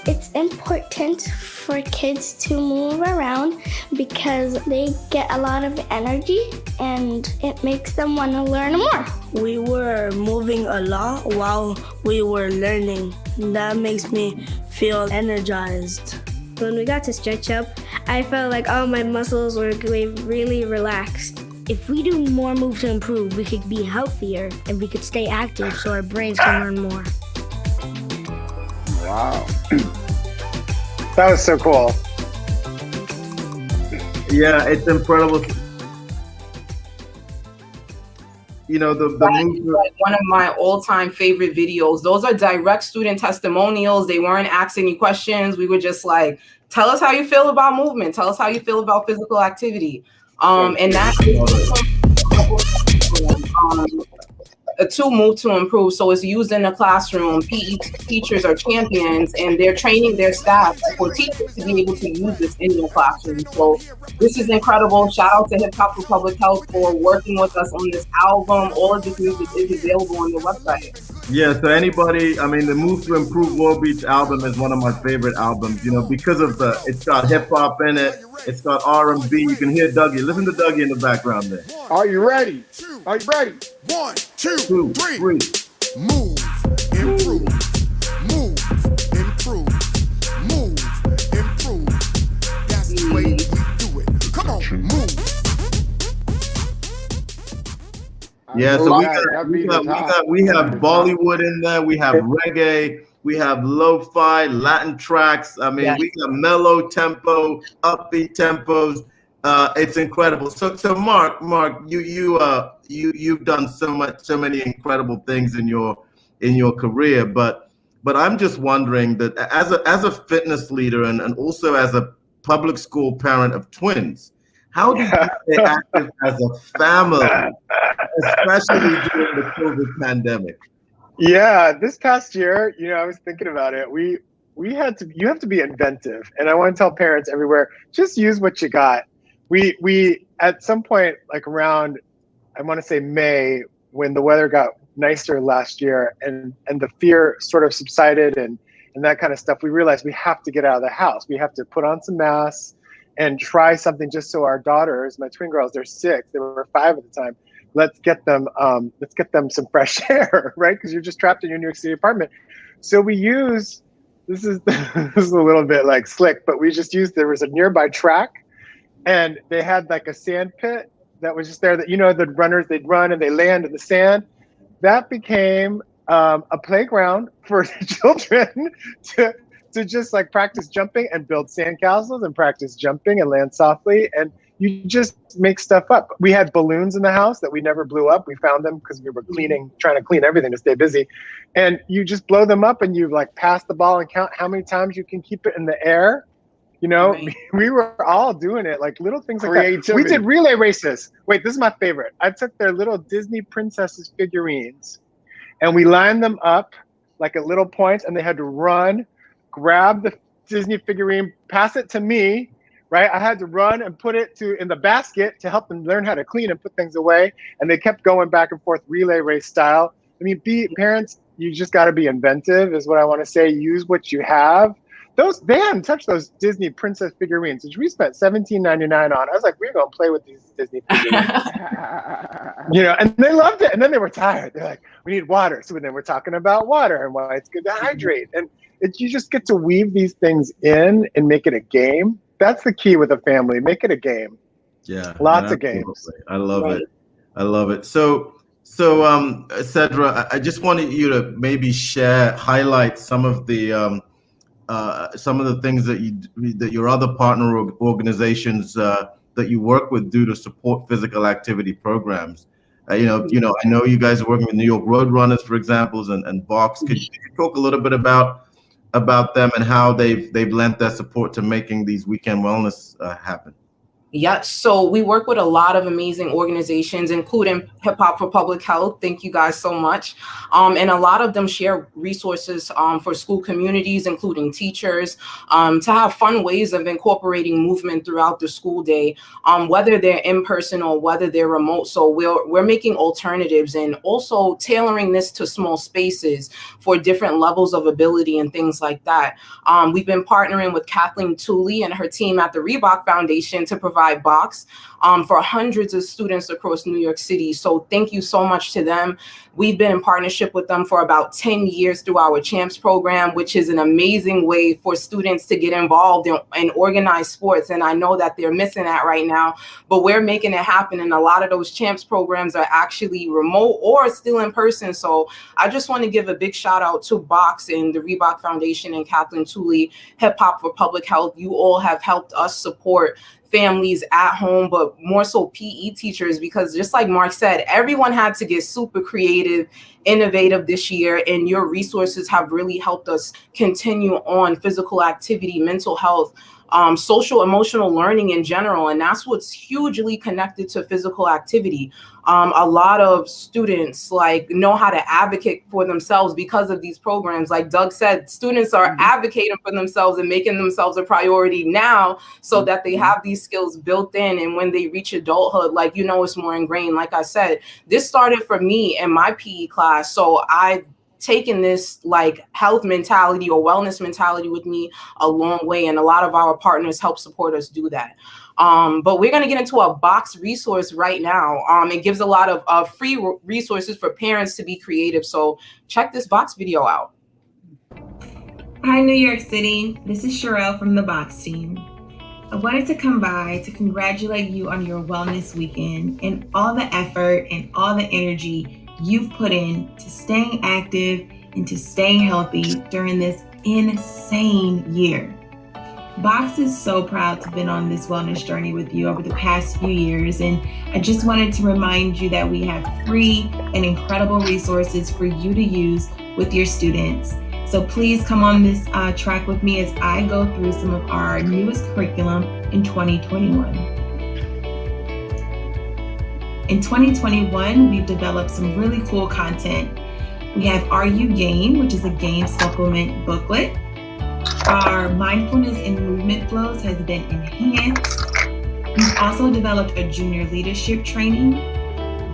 [SPEAKER 7] It's important for kids to move around because they get a lot of energy and it makes them want to learn more.
[SPEAKER 6] We were moving a lot while we were learning. That makes me feel energized.
[SPEAKER 9] When we got to stretch up, I felt like all my muscles were really relaxed.
[SPEAKER 8] If we do more Move to Improve, we could be healthier and we could stay active so our brains can learn more.
[SPEAKER 4] Wow.
[SPEAKER 5] That was so cool.
[SPEAKER 3] Yeah, it's incredible. You know, the
[SPEAKER 2] move. Like one of my all-time favorite videos. Those are direct student testimonials. They weren't asking any questions. We were just like, tell us how you feel about movement. Tell us how you feel about physical activity. And that to Move to Improve. So it's used in the classroom. PE teachers are champions and they're training their staff for teachers to be able to use this in their classroom. So this is incredible. Shout out to Hip Hop for Public Health for working with us on this album. All of this music is available on the website.
[SPEAKER 3] Yeah, so anybody, I mean, the Move to Improve World Beats album is one of my favorite albums, you know, because of it's got hip hop in it. It's got R&B. You can hear Dougie. Listen to Dougie in the background there.
[SPEAKER 4] Are you ready? Are you ready?
[SPEAKER 10] 1, 2, 3. Move, improve. Move, improve. Move, improve. That's the way we do it. Come on, move.
[SPEAKER 3] Yeah, so we have Bollywood in there. We have reggae. We have lo-fi, Latin tracks. I mean, we got mellow tempo, upbeat tempos. It's incredible. So Marc, you've done so many incredible things in your career, but I'm just wondering that as a fitness leader and also as a public school parent of twins, how do you stay active as a family, especially during the COVID pandemic?
[SPEAKER 5] Yeah, this past year, I was thinking about it. You have to be inventive, and I want to tell parents everywhere, just use what you got. We at some point, like around, I want to say May, when the weather got nicer last year and the fear sort of subsided and and that kind of stuff, we realized we have to get out of the house. We have to put on some masks and try something just so our daughters, my twin girls, they're 6, they were 5 at the time. Let's get them some fresh air, right? Because you're just trapped in your New York City apartment. So we use, this is a little bit like slick, but we just used, there was a nearby track and they had like a sand pit that was just there that, the runners, they'd run and they land in the sand. That became a playground for children to just like practice jumping and build sandcastles and practice jumping and land softly. And you just make stuff up. We had balloons in the house that we never blew up. We found them because we were trying to clean everything to stay busy. And you just blow them up and you like pass the ball and count how many times you can keep it in the air. Right. We were all doing it, like little things like that. We did relay races. Wait, this is my favorite. I took their little Disney princesses figurines and we lined them up like at little points and they had to run, grab the Disney figurine, pass it to me, right? I had to run and put it in the basket to help them learn how to clean and put things away. And they kept going back and forth relay race style. I mean, parents, you just got to be inventive is what I want to say. Use what you have. They hadn't touched those Disney princess figurines, which we spent $17.99 on. I was like, we're going to play with these Disney figurines. And they loved it. And then they were tired. They're like, we need water. So then we're talking about water and why it's good to hydrate. And you just get to weave these things in and make it a game. That's the key with a family. Make it a game.
[SPEAKER 3] Yeah.
[SPEAKER 5] Lots of games.
[SPEAKER 3] I love it. I love it. So Cedra, I just wanted you to maybe highlight some of the things that your other partner organizations that you work with do to support physical activity programs. I know you guys are working with New York Roadrunners, for example, and Box. Could you talk a little bit about them and how they've lent their support to making these weekend wellness happen?
[SPEAKER 2] Yeah, so we work with a lot of amazing organizations, including Hip Hop for Public Health. Thank you guys so much. And a lot of them share resources for school communities, including teachers, to have fun ways of incorporating movement throughout the school day, whether they're in person or whether they're remote. So we're making alternatives and also tailoring this to small spaces for different levels of ability and things like that. We've been partnering with Kathleen Tooley and her team at the Reebok Foundation to provide box for hundreds of students across New York City. So thank you so much to them. We've been in partnership with them for about 10 years through our CHAMPS program, which is an amazing way for students to get involved in organized sports. And I know that they're missing that right now, but we're making it happen. And a lot of those CHAMPS programs are actually remote or still in person. So I just want to give a big shout out to Box and the Reebok Foundation and Kathleen Tooley, Hip Hop for Public Health. You all have helped us support families at home, but more so PE teachers, because just like Marc said, everyone had to get super creative, innovative this year, and your resources have really helped us continue on physical activity, mental health, social emotional learning in general. And that's what's hugely connected to physical activity. A lot of students know how to advocate for themselves because of these programs. Like Doug said, students are advocating for themselves and making themselves a priority now so that they have these skills built in. And when they reach adulthood, it's more ingrained. Like I said, this started for me in my PE class. So I've taken this health mentality or wellness mentality with me a long way. And a lot of our partners help support us do that. But we're going to get into a Box resource right now. It gives a lot of free resources for parents to be creative. So check this Box video out.
[SPEAKER 11] Hi, New York City. This is Sherelle from the Box team. I wanted to come by to congratulate you on your wellness weekend and all the effort and all the energy you've put in to staying active and to staying healthy during this insane year. Box is so proud to have been on this wellness journey with you over the past few years, and I just wanted to remind you that we have free and incredible resources for you to use with your students. So please come on this track with me as I go through some of our newest curriculum in 2021. In 2021, we've developed some really cool content. We have Are You Game, which is a game supplement booklet. Our mindfulness and movement flows has been enhanced. We've also developed a junior leadership training.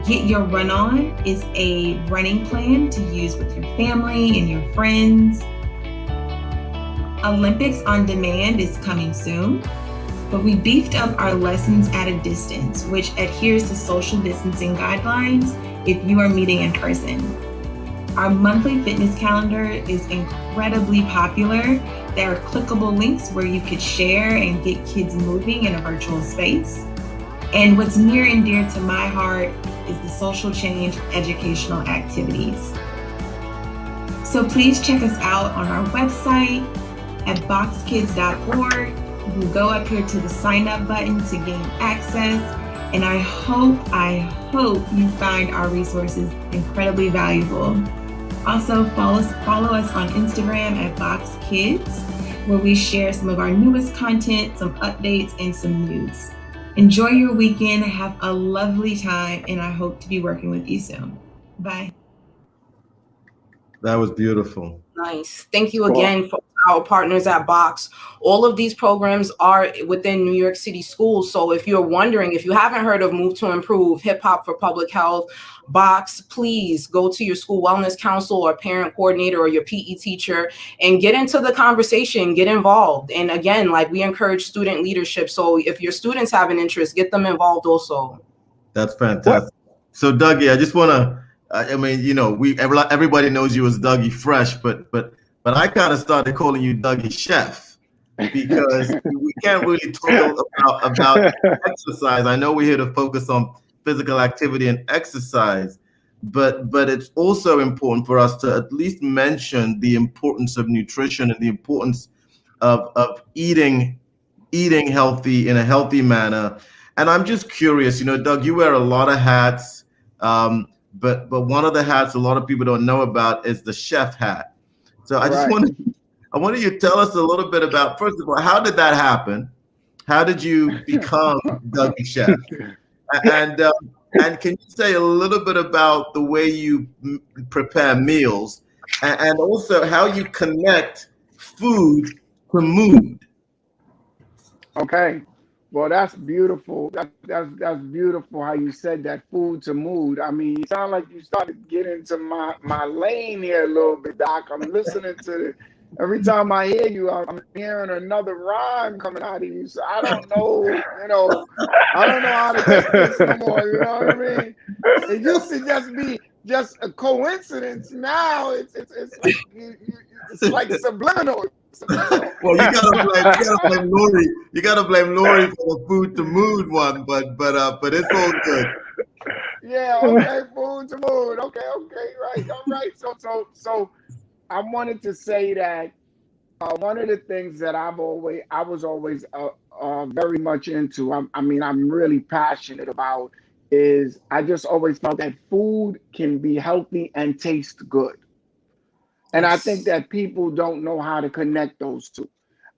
[SPEAKER 11] Get Your Run On is a running plan to use with your family and your friends. Olympics on Demand is coming soon, but we beefed up our lessons at a distance, which adheres to social distancing guidelines if you are meeting in person. Our monthly fitness calendar is incredibly popular. There are clickable links where you could share and get kids moving in a virtual space. And what's near and dear to my heart is the social change educational activities. So please check us out on our website at boxkids.org. You can go up here to the sign up button to gain access. And I hope you find our resources incredibly valuable. Also, follow us on Instagram at BoxKids, where we share some of our newest content, some updates, and some news. Enjoy your weekend, have a lovely time, and I hope to be working with you soon. Bye.
[SPEAKER 3] That was beautiful.
[SPEAKER 2] Nice. Thank you again for our partners at Box. All of these programs are within New York City schools. So if you're wondering, if you haven't heard of Move to Improve, Hip Hop for Public Health, Box, please go to your school wellness council or parent coordinator or your PE teacher and get into the conversation, get involved. And again, like, we encourage student leadership. So if your students have an interest, get them involved also.
[SPEAKER 3] That's fantastic. So Dougie, I just want to, I mean, you know, everybody knows you as Dougie Fresh, but I kind of started calling you Dougie Chef, because we can't really talk about exercise. I know we're here to focus on physical activity and exercise, but it's also important for us to at least mention the importance of nutrition and the importance of eating healthy in a healthy manner. And I'm just curious, you know, Doug, you wear a lot of hats. But one of the hats a lot of people don't know about is the chef hat. So I just wanted you to tell us a little bit about, first of all, how did that happen? How did you become Dougie Chef? And can you say a little bit about the way you prepare meals, and also how you connect food to mood?
[SPEAKER 4] Okay. Well, that's beautiful. That's beautiful how you said that, food to mood. I mean, you sound like you started getting into my lane here a little bit, Doc. I'm listening to every time I hear you, I'm hearing another rhyme coming out of you. So I don't know, I don't know how to take this no more. You know what I mean? It used to just be just a coincidence. Now it's like it's like subliminal.
[SPEAKER 3] Well, you gotta blame Lori. You gotta blame Lori for the food to mood one, but it's all good.
[SPEAKER 4] Yeah, okay, food to mood. Okay, right, all right. So I wanted to say that one of the things that I was always very much into. I mean, I'm really passionate about is I just always felt that food can be healthy and taste good. And I think that people don't know how to connect those two.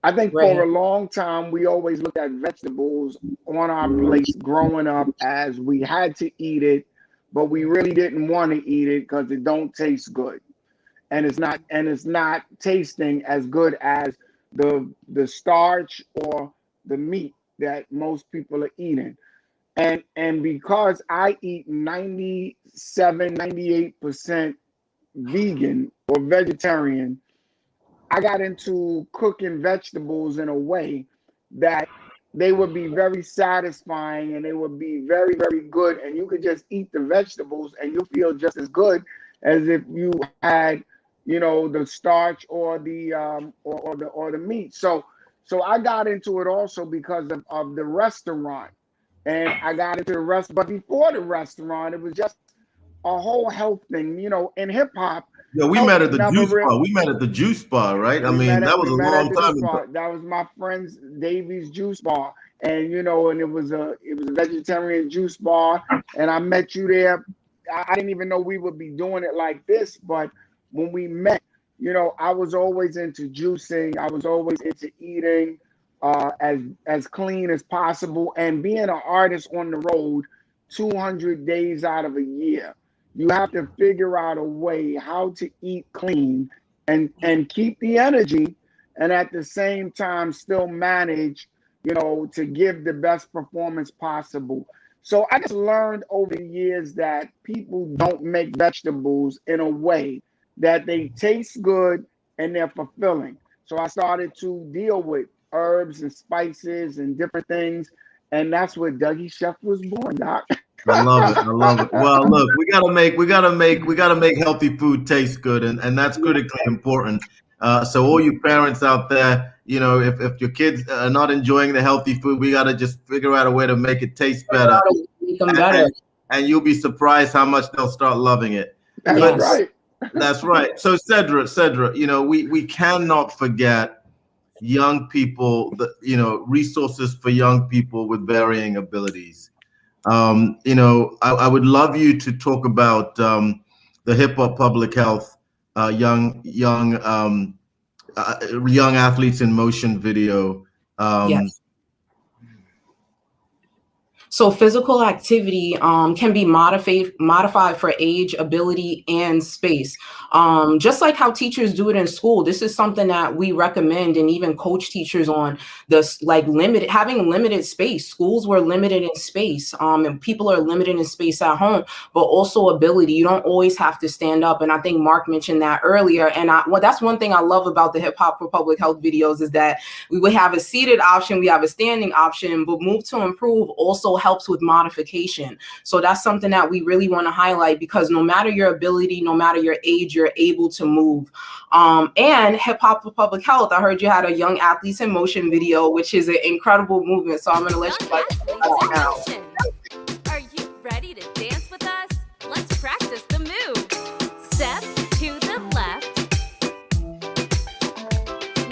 [SPEAKER 4] I think for a long time, we always looked at vegetables on our plates growing up as we had to eat it, but we really didn't want to eat it because it don't taste good. And it's not tasting as good as the starch or the meat that most people are eating. And because I eat 98% vegan or vegetarian, I got into cooking vegetables in a way that they would be very satisfying and they would be very, very good. And you could just eat the vegetables and you feel just as good as if you had, the starch or the meat. So I got into it also because of the restaurant. And I got into the restaurant, but before the restaurant, it was just a whole health thing, in hip hop.
[SPEAKER 3] Yeah, we met at the juice bar. We met at the juice bar, right? I mean, that was a long time ago.
[SPEAKER 4] That was my friend's Davy's juice bar, and and it was a vegetarian juice bar, and I met you there. I didn't even know we would be doing it like this, but when we met, I was always into juicing. I was always into eating as clean as possible, and being an artist on the road 200 days out of a year. You have to figure out a way how to eat clean and keep the energy, and at the same time still manage, to give the best performance possible. So I just learned over the years that people don't make vegetables in a way that they taste good and they're fulfilling. So I started to deal with herbs and spices and different things. And that's where Dougie Chef was born, Doc.
[SPEAKER 3] I love it. I love it. Well, look, we gotta make healthy food taste good, and that's critically important. So all you parents out there, if your kids are not enjoying the healthy food, we gotta just figure out a way to make it taste better.
[SPEAKER 2] Make them better.
[SPEAKER 3] And you'll be surprised how much they'll start loving it.
[SPEAKER 4] That's right.
[SPEAKER 3] That's right. So Cedra, we cannot forget young people, resources for young people with varying abilities. I would love you to talk about the Hip Hop Public Health young athletes in motion video.
[SPEAKER 2] Yes. So physical activity can be modified for age, ability, and space. Just like how teachers do it in school, this is something that we recommend and even coach teachers on. This having limited space. Schools were limited in space, and people are limited in space at home, but also ability. You don't always have to stand up, and I think Marc mentioned that earlier. And that's one thing I love about the Hip Hop for Public Health videos is that we would have a seated option, we have a standing option, but Move to Improve also helps with modification. So that's something that we really want to highlight, because no matter your ability, no matter your age, you're able to move. And Hip Hop for Public Health, I heard you had a Young Athletes in Motion video, which is an incredible movement. So I'm going to let you guys now.
[SPEAKER 12] Are you ready to dance with us? Let's practice the moves. Step to the left.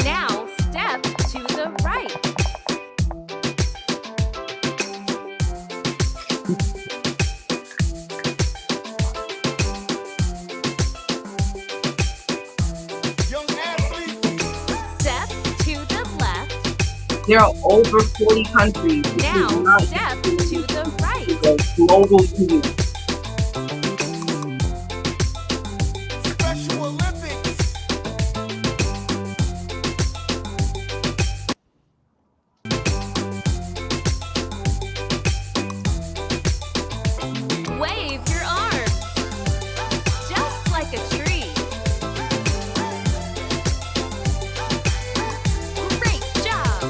[SPEAKER 12] Now step to the right.
[SPEAKER 2] There are over 40 countries.
[SPEAKER 12] Now step to the right.
[SPEAKER 2] Global team.
[SPEAKER 10] Special Olympics.
[SPEAKER 12] Wave your arms, just like a tree. Great job.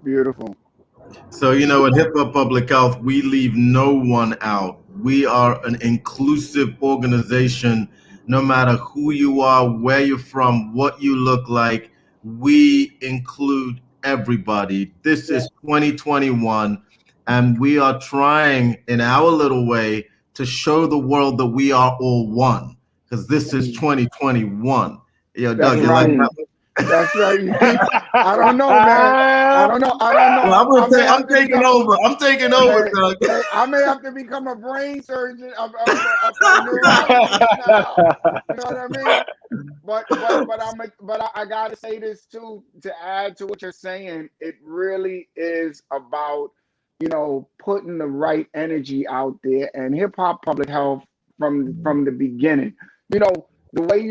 [SPEAKER 4] Beautiful.
[SPEAKER 3] So, at Hip Hop Public Health, we leave no one out. We are an inclusive organization. No matter who you are, where you're from, what you look like, we include everybody. This is 2021, and we are trying in our little way to show the world that we are all one, because this is 2021. Yo, Doug, you like that?
[SPEAKER 4] That's right. I don't know, man. I don't know.
[SPEAKER 3] Well, I'm taking over. I'm taking over, Doug.
[SPEAKER 4] Hey, I may have to become a brain surgeon of neurologist now. You know what I mean? But I gotta say this too, to add to what you're saying. It really is about putting the right energy out there, and Hip Hop Public Health from the beginning. The way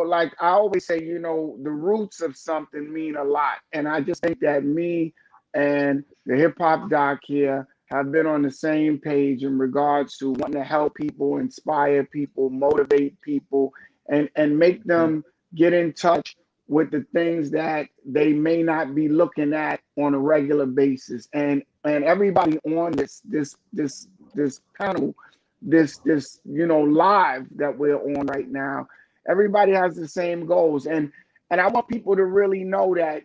[SPEAKER 4] like I always say, the roots of something mean a lot. And I just think that me and the Hip Hop Doc here have been on the same page in regards to wanting to help people, inspire people, motivate people, and make them get in touch with the things that they may not be looking at on a regular basis. And everybody on this panel, this live that we're on right now, everybody has the same goals, and I want people to really know that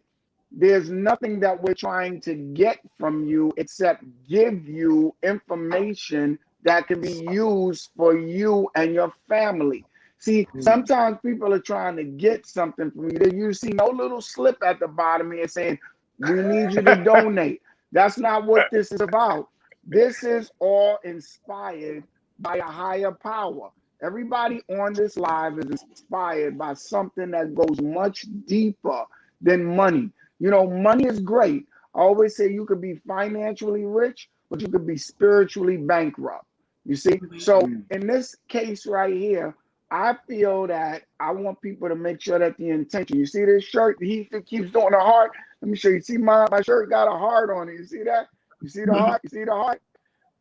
[SPEAKER 4] there's nothing that we're trying to get from you except give you information that can be used for you and your family. See, sometimes people are trying to get something from you. You see no little slip at the bottom here saying, we need you to donate. That's not what this is about. This is all inspired by a higher power. Everybody on this live is inspired by something that goes much deeper than money. Money is great. I always say you could be financially rich, but you could be spiritually bankrupt. You see? So in this case right here, I feel that I want people to make sure that the intention, you see this shirt, he keeps doing a heart. Let me show you. See my shirt got a heart on it. You see that? You see the heart? You see the heart?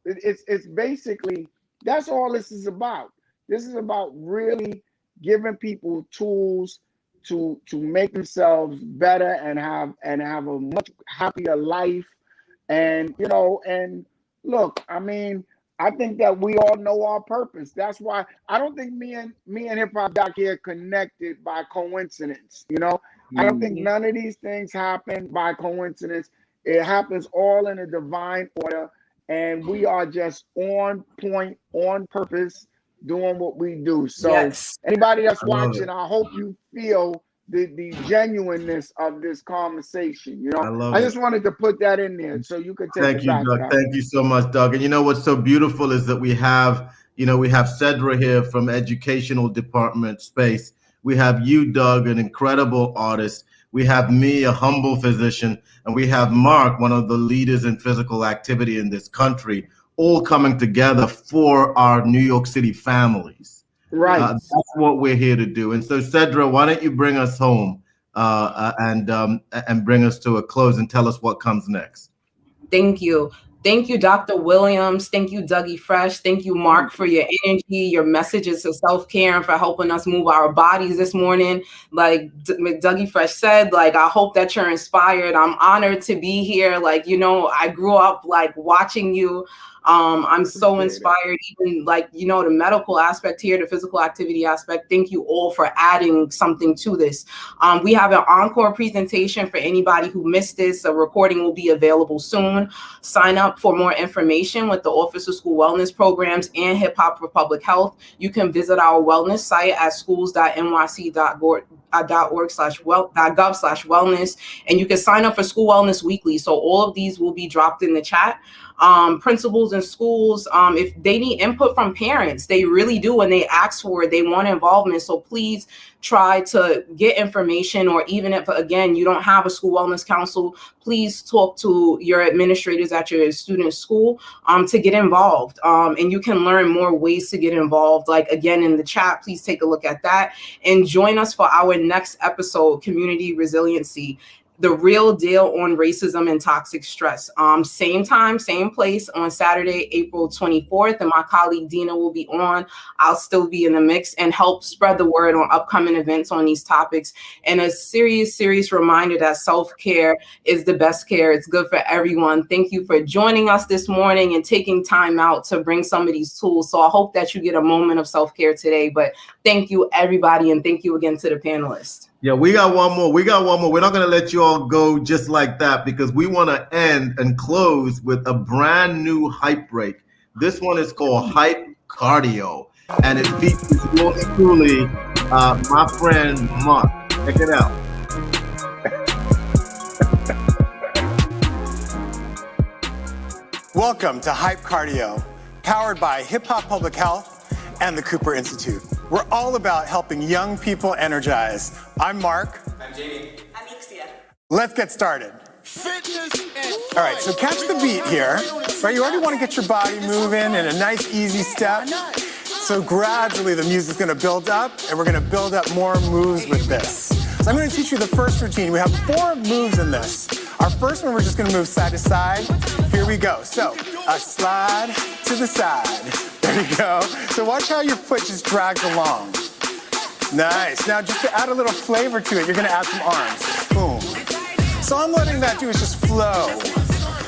[SPEAKER 4] It's basically, that's all this is about. This is about really giving people tools to make themselves better and have a much happier life. And and look, I mean, I think that we all know our purpose. That's why I don't think me and Hip Hop Doc here connected by coincidence. I don't think none of these things happen by coincidence. It happens all in a divine order, and we are just on point, on purpose, doing what we do. So anybody that's watching, I hope you feel the genuineness of this conversation. I just wanted to put that in there so you could take it back.
[SPEAKER 3] Doug. Thank you so much, Doug. And what's so beautiful is that we have Cedra here from Educational Department Space. We have you, Doug, an incredible artist. We have me, a humble physician, and we have Marc, one of the leaders in physical activity in this country, all coming together for our New York City families.
[SPEAKER 4] Right.
[SPEAKER 3] That's what we're here to do. And so, Cedra, why don't you bring us home and bring us to a close and tell us what comes next?
[SPEAKER 2] Thank you. Thank you, Dr. Williams. Thank you, Dougie Fresh. Thank you, Marc, for your energy, your messages of self-care, and for helping us move our bodies this morning. Like Dougie Fresh said, I hope that you're inspired. I'm honored to be here. I grew up watching you. I'm so inspired, even the medical aspect here, the physical activity aspect. Thank you all for adding something to this. We have an encore presentation for anybody who missed this. A recording will be available soon. Sign up for more information with the Office of School Wellness Programs and Hip Hop for Public Health. You can visit our wellness site at schools.nyc.gov/wellness, and you can sign up for School Wellness Weekly. So all of these will be dropped in the chat. Principals in schools, if they need input from parents, they really do, and they ask for it, they want involvement. So please try to get information, or even if, again, you don't have a school wellness council, please talk to your administrators at your student school to get involved. And you can learn more ways to get involved. Again, in the chat, please take a look at that and join us for our next episode, Community Resiliency. The real deal on racism and toxic stress. Same time, same place on Saturday, April 24th. And my colleague Dina will be on. I'll still be in the mix and help spread the word on upcoming events on these topics. And a serious reminder that self-care is the best care. It's good for everyone. Thank you for joining us this morning and taking time out to bring some of these tools. So I hope that you get a moment of self-care today. But thank you, everybody. And thank you again to the panelists.
[SPEAKER 3] Yeah, we got one more. We're not going to let you all go just like that, because we want to end and close with a brand new hype break. This one is called Hype Cardio, and it features yours truly, my friend Marc. Check it out.
[SPEAKER 13] Welcome to Hype Cardio, powered by Hip Hop Public Health and the Cooper Institute. We're all about helping young people energize. I'm Marc.
[SPEAKER 14] I'm Jamie.
[SPEAKER 11] I'm Ixia.
[SPEAKER 13] Let's get started. All right, so catch the beat here. Right, you already want to get your body moving in a nice, easy step. So gradually the music's going to build up, and we're going to build up more moves with this. So I'm going to teach you the first routine. We have 4 moves in this. Our first one, we're just going to move side to side. Here we go. So a slide to the side. There you go. So watch how your foot just drags along. Nice. Now just to add a little flavor to it, you're gonna add some arms. Boom. So I'm letting that do is just flow.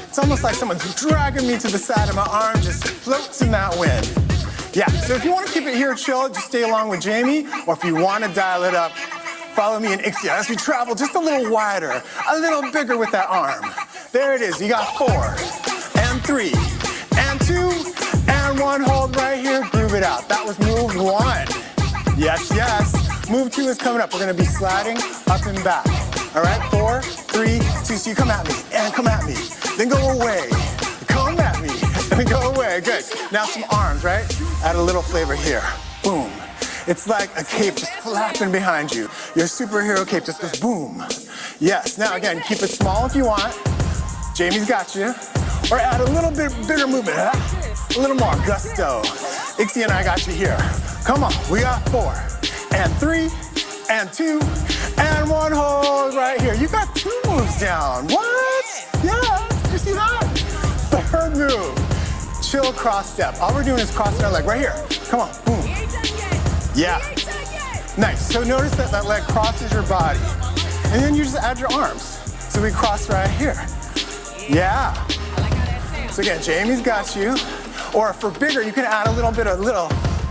[SPEAKER 13] It's almost like someone's dragging me to the side, and my arm just floats in that wind. Yeah, so if you want to keep it here chill, just stay along with Jamie, or if you want to dial it up, follow me and Ixia as we travel just a little wider, a little bigger with that arm. There it is. You got 4 and 3 and 2 and 1. Hold right here. Groove it out. That was move 1. Yes, yes. Move 2 is coming up. We're going to be sliding up and back. All right, 4, 3, 2. So you come at me and come at me. Then go away. Come at me and go away. Good. Now some arms, right? Add a little flavor here. Boom. It's like a cape just flapping behind you. Your superhero cape just goes boom. Yes. Now again, keep it small if you want. Jamie's got you. Or add a little bit bigger movement, huh? A little more gusto. Ixie and I got you here. Come on, we got 4 and 3 and 2 and 1. Hold right here. You got 2 moves down. What? Yes, did you see that? 3rd move, chill cross step. All we're doing is crossing our leg right here. Come on, boom. Yeah. Nice. So notice that that leg crosses your body. And then you just add your arms. So we cross right here. Yeah. So again, Jamie's got you. Or for bigger, you can add a little bit of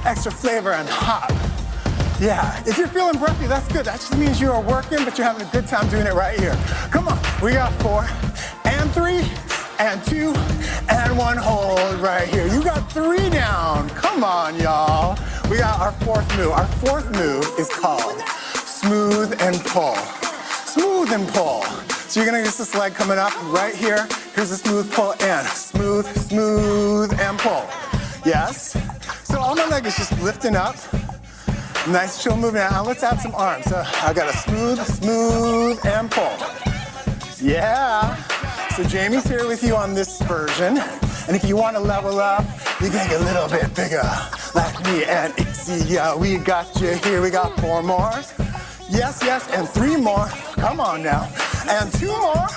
[SPEAKER 13] extra flavor and hop. Yeah. If you're feeling breathy, that's good. That just means you are working, but you're having a good time doing it right here. Come on. We got 4 and 3 and 2 and 1. Hold right here. You got 3 down. Come on, y'all. We got our 4th move. Our 4th move is called smooth and pull. Smooth and pull. So you're gonna get this leg coming up right here. Here's a smooth pull and smooth, smooth and pull. Yes. So all my leg is just lifting up. Nice chill movement. Now let's add some arms. So I got a smooth, smooth and pull. Yeah. So Jamie's here with you on this version. And if you want to level up, you can get a little bit bigger, like me and Ixie. Yeah, we got you here. We got 4 more. Yes, yes, and 3 more. Come on now. And 2 more.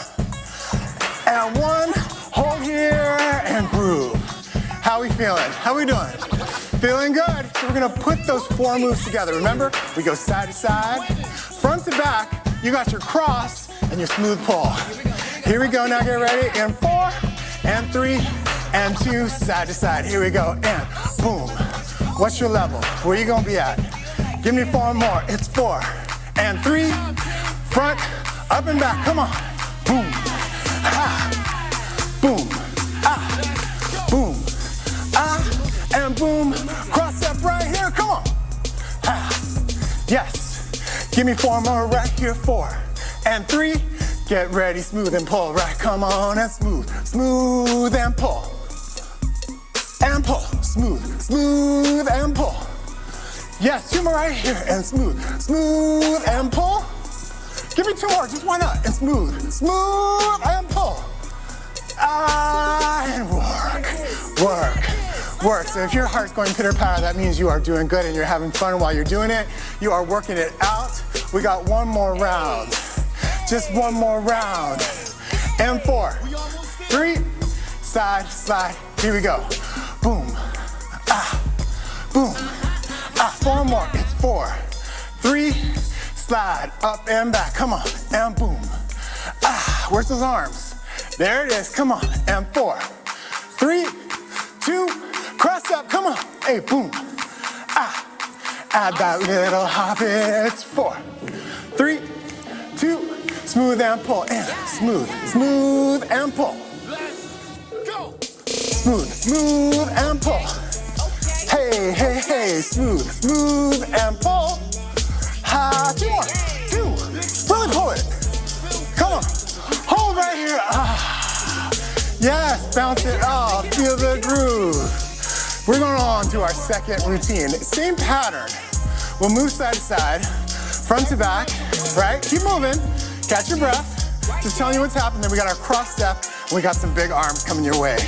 [SPEAKER 13] And 1. Hold here and groove. How we feeling? How we doing? Feeling good. So we're gonna put those 4 moves together. Remember, we go side to side, front to back. You got your cross and your smooth pull. Here we go. Now get ready. And 4 and 3 and 2, side to side. Here we go. And boom. What's your level? Where you gonna be at? Give me 4 more. It's 4 and 3. Front, up and back. Come on. Boom. Ah. Boom. Ah. Boom. Ah. And boom. Cross step right here. Come on. Ah. Yes. Give me 4 more right here. 4 and 3. Get ready. Smooth and pull. Right. Come on. And smooth. Smooth and pull. And pull. Smooth. Smooth and pull. Yes. 2 more right here. And smooth. Smooth and pull. Give me 2 more. Just why not? And smooth. Smooth and pull. Ah, and work. Work. Work. So if your heart's going pitter-patter, that means you are doing good and you're having fun while you're doing it. You are working it out. We got 1 more round. Just 1 more round. And 4, 3, side, slide. Here we go. Boom. Ah. Boom. Ah. 4 more. It's 4, 3, slide, up and back. Come on. And boom. Ah. Where's those arms? There it is. Come on. And 4, 3, 2, cross up. Come on. Hey, boom. Ah. Add that little hop. It's 4, 3, 2, smooth and pull. And smooth, smooth and pull. Smooth, smooth and pull. Hey, hey, hey. Smooth, smooth and pull. Ha. 2 more. 2. Really pull it. Come on. Hold right here. Ah. Yes, bounce it off. Feel the groove. We're going on to our second routine. Same pattern. We'll move side to side, front to back, right? Keep moving. Catch your breath. Just telling you what's happening. We got our cross step, and we got some big arms coming your way.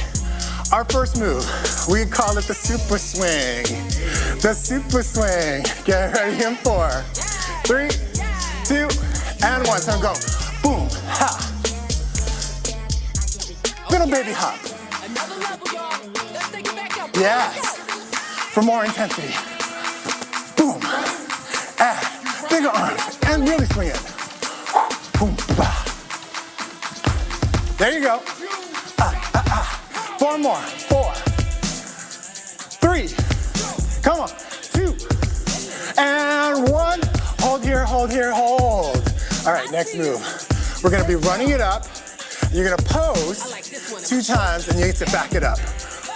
[SPEAKER 13] Our first move, we call it the super swing. The super swing. Get ready in 4, 3, 2, and 1. So go. Boom. Ha. Little baby hop. Yes. For more intensity. Boom. Add bigger arms and really swing it. Boom. Bah. There you go. 4 more. 4, 3. Come on. 2 and 1. Hold here. Hold here. Hold. All right. Next move. We're gonna be running it up. You're gonna pose 2 times and you get to back it up.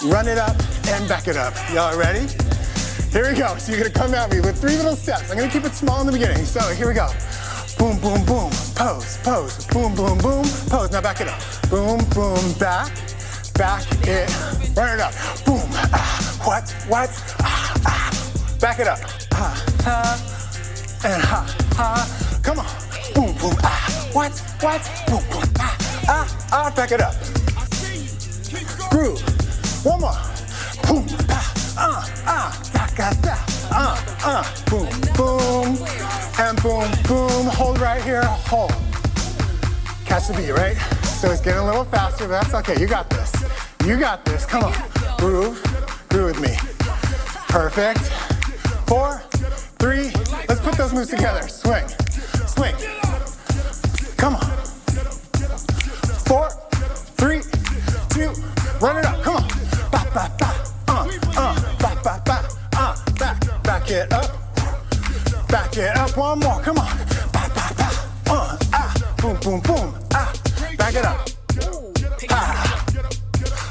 [SPEAKER 13] Run it up and back it up. Y'all ready? Here we go. So you're gonna come at me with 3 little steps. I'm gonna keep it small in the beginning. So here we go. Boom, boom, boom. Pose, pose. Boom, boom, boom. Pose. Now back it up. Boom, boom, back. Back it. Run it up. Boom. Ah. What? Ah, ah. Back it up. Ha, ha. And ha, ha. Come on. Boom, boom, ah. What? Boom, boom, ah. Ah, ah. Back it up. Groove. 1 more. Boom, ah, da, da, da. Boom, boom, and boom, boom. Hold right here, hold. Catch the beat, right? So it's getting a little faster, but that's okay. You got this. You got this. Come on. Groove with me. Perfect. 4, Let's put those moves together. Swing, swing. Come on. 4, 3, 2, run it up. Come on. Ba, ba, ba. Ba, ba, ba. Back it up. Back it up. One more. Come on. Ba, ba, ba. Boom, boom, boom. Back it up.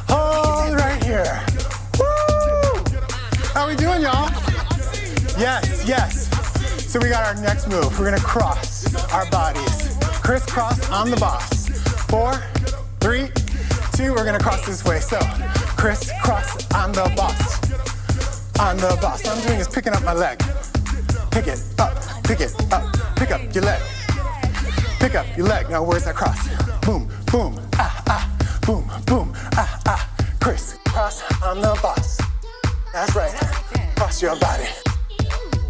[SPEAKER 13] Hold right here. Woo! How we doing, y'all? Yes, yes. So we got our next move. We're gonna cross our bodies. Crisscross, I'm the boss. 4, 3, 2, we're gonna cross this way. So, crisscross, I'm the boss. I'm the boss. What I'm doing is picking up my leg. Pick it up, pick it up, pick up your leg. Pick up your leg. Now where's that cross? Boom, boom, boom, boom, crisscross, I'm the boss. That's right. Cross your body.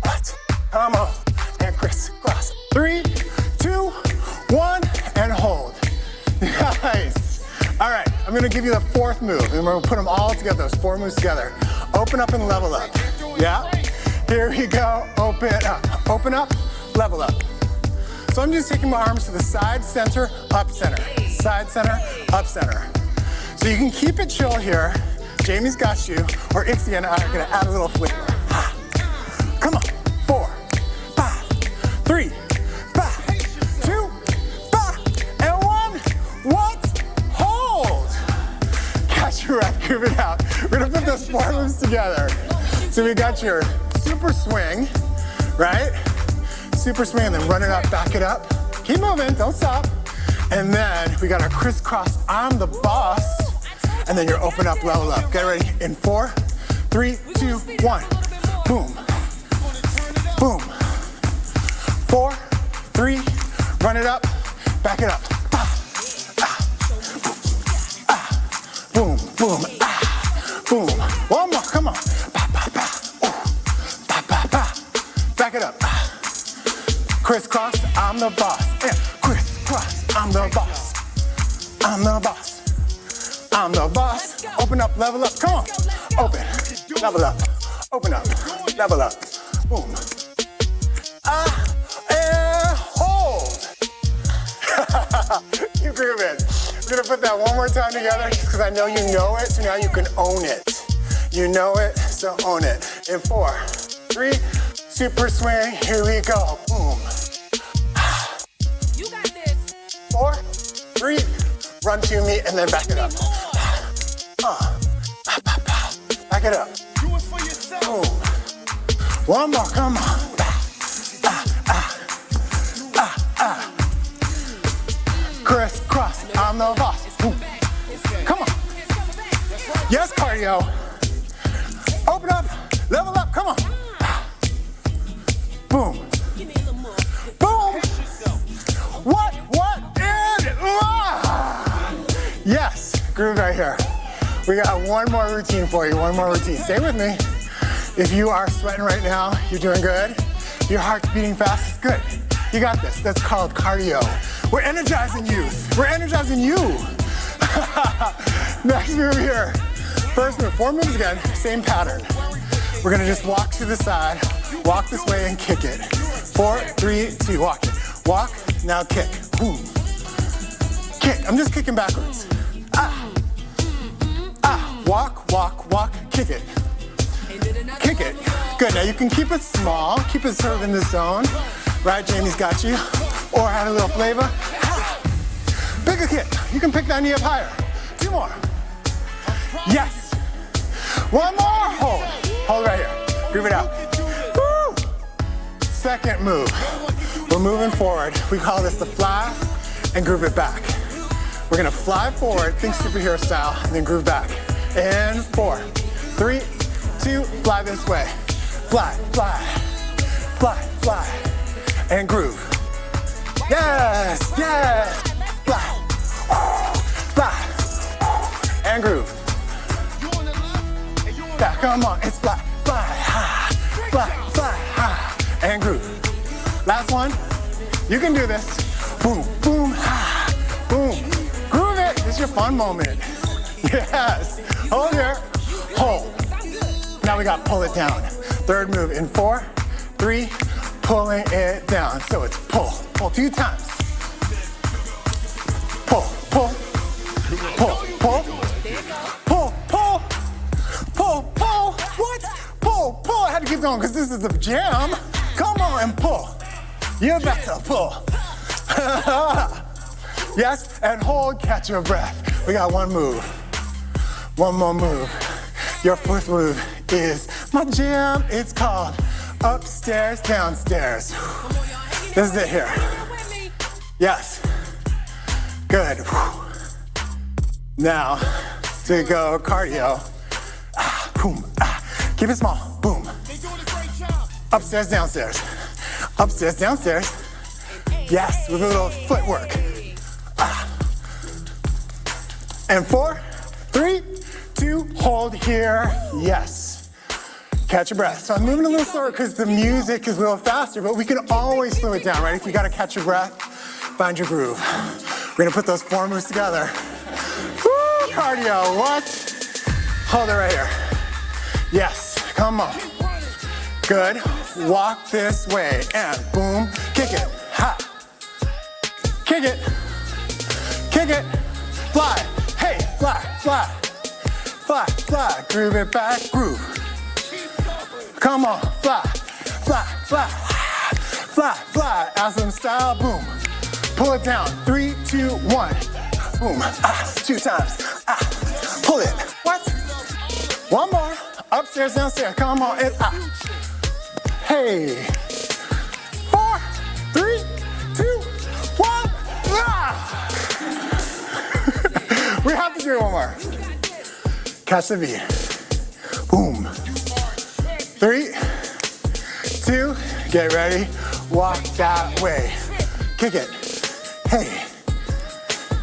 [SPEAKER 13] What? Come on. And crisscross. 3, 2, 1, and hold. Nice. All right, I'm gonna give you the 4th move, and we're gonna put them all together, those 4 moves together. Open up and level up. Yeah? Here we go. Open up, level up. So I'm just taking my arms to the side, center, up, center. Side, center, up, center. So you can keep it chill here. Jamie's got you, or Ixie and I are gonna add a little flavor. Come on. 4, 5, 3, 5, 2, 5, and 1. What? Hold. Catch your breath, groove it out. We're gonna put those 4 moves together. So we got your super swing, right? Super swing, and then run it up, back it up. Keep moving, don't stop. And then we got our crisscross, I'm the boss. And then your open up, level up. Get ready in 4, 3, 2, 1. Boom. Boom. 4, 3, run it up, back it up. Boom, boom, boom. One more, come on. Back it up. Crisscross, I'm the boss. Yeah. Crisscross, I'm the boss. I'm the boss. I'm the boss. Open up, level up. Come on. Open, level up. Open up, level up. Boom. And hold. You groove it. We're gonna put that one more time together just because I know you know it, so now you can own it. You know it, so own it. In 4, 3, super swing, here we go. Boom.
[SPEAKER 12] You got this.
[SPEAKER 13] 4, 3, run to me and then back it up. Back it up.
[SPEAKER 10] Do it for yourself.
[SPEAKER 13] Boom. One more, come on. Crisscross, I'm the boss. Boom. Come on. Yes, cardio. Open up, level up, come on. Boom. Boom. What, and yes, groove right here. We got one more routine for you, one more routine. Stay with me. If you are sweating right now, you're doing good. Your heart's beating fast, it's good. You got this, that's called cardio. We're energizing you. We're energizing you. Next move here. First move, 4 moves again, same pattern. We're gonna just walk to the side, walk this way and kick it. 4, 3, 2, walk it. Walk, now kick. Boom. Kick, I'm just kicking backwards. Walk, walk, walk, kick it. Kick it. Good, now you can keep it small, keep it sort of in the zone. Right, Jamie's got you. Or add a little flavor. Bigger kick, you can pick that knee up higher. 2 more. Yes. 1 more, hold. Hold right here, groove it out. Woo. Second move, we're moving forward. We call this the fly and groove it back. We're gonna fly forward, think superhero style, and then groove back. And 4, 3, 2, fly this way. Fly, fly, fly, fly, and groove. Yes, yes, fly, fly, and groove. Yeah, come on, it's fly, fly, high, fly, fly, high, and groove. Last one, you can do this. Boom, boom, high, boom. Groove it, it's your fun moment. Yes, hold here, hold. Now we got pull it down. Third move in 4, 3, pulling it down. So it's pull, pull 2 times. Pull, pull, pull, pull, pull, pull, pull, pull. What? Pull, pull. I had to keep going because this is the jam. Come on and pull. You better pull. Yes, and hold, catch your breath. We got one move. One more move. Your first move is my jam. It's called upstairs, downstairs. This is it here. Yes. Good. Now, to go cardio. Boom. Keep it small. Boom. Upstairs, downstairs. Upstairs, downstairs. Yes, with a little footwork. And 4, 3, 2, hold here. Yes. Catch your breath. So I'm moving a little slower because the music is a little faster, but we can always slow it down, right? If you gotta catch your breath, find your groove. We're gonna put those 4 moves together. Woo, cardio, what? Hold it right here. Yes, come on. Good. Walk this way and boom, kick it. Ha. Kick it. Kick it. Fly. Hey, fly, fly. Fly, fly. Groove it back, groove. Come on, fly, fly, fly. Fly, fly. Awesome style, boom. Pull it down. 3, 2, 1. Boom. 2 times. Pull it. What? One more. Upstairs, downstairs. Come on. It's Hey. 4, 3, 2, 1. We have to do it one more. Catch the beat. Boom. 3, 2, get ready. Walk that way. Kick it. Hey.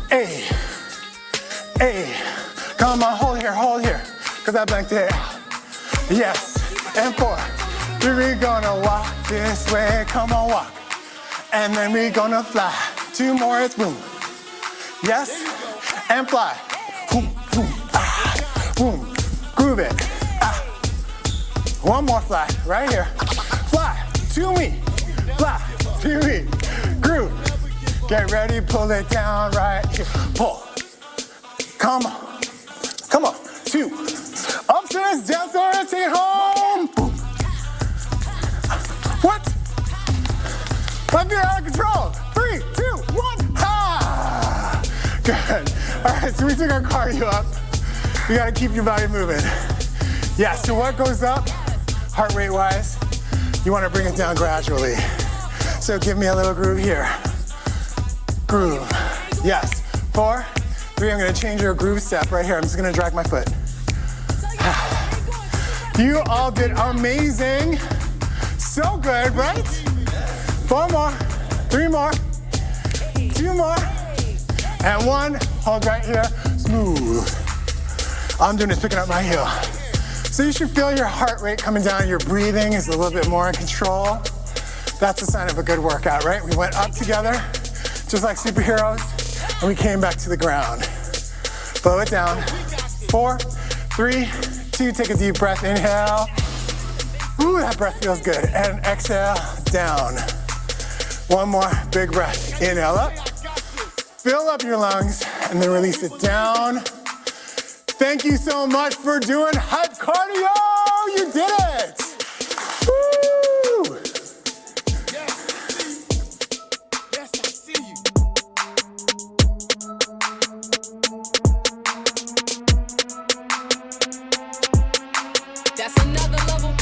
[SPEAKER 13] Hey. Hey. Come on, hold here. Cause I blanked it out. Yes. And 4. We're gonna walk this way. Come on, walk. And then we're gonna fly. 2 more, it's boom. Yes. And fly. Boom, boom, boom. Groove it. One more fly, right here. Fly to me. Fly to me. Groove. Get ready, pull it down right here. Pull. Come on. Come on. 2. Upstairs, downstairs, take it home. Boom. What? I'm getting out of control. 3, 2, 1. Ha! Good. All right, so we took our cardio up. You gotta keep your body moving. Yeah, so what goes up, heart rate wise, you wanna bring it down gradually. So give me a little groove here. Groove. Yes. 4, 3, I'm gonna change your groove step right here. I'm just gonna drag my foot. You all did amazing. So good, right? 4 more, 3 more, 2 more, and 1. Hold right here, smooth. All I'm doing is picking up my heel. So you should feel your heart rate coming down. Your breathing is a little bit more in control. That's a sign of a good workout, right? We went up together, just like superheroes, and we came back to the ground. Slow it down. 4, 3, 2, take a deep breath, inhale. Ooh, that breath feels good. And exhale, down. 1 more big breath. Inhale up. Fill up your lungs, and then release it down. Thank you so much for doing hype cardio. You did it. Woo! Yes, I see you. That's another level.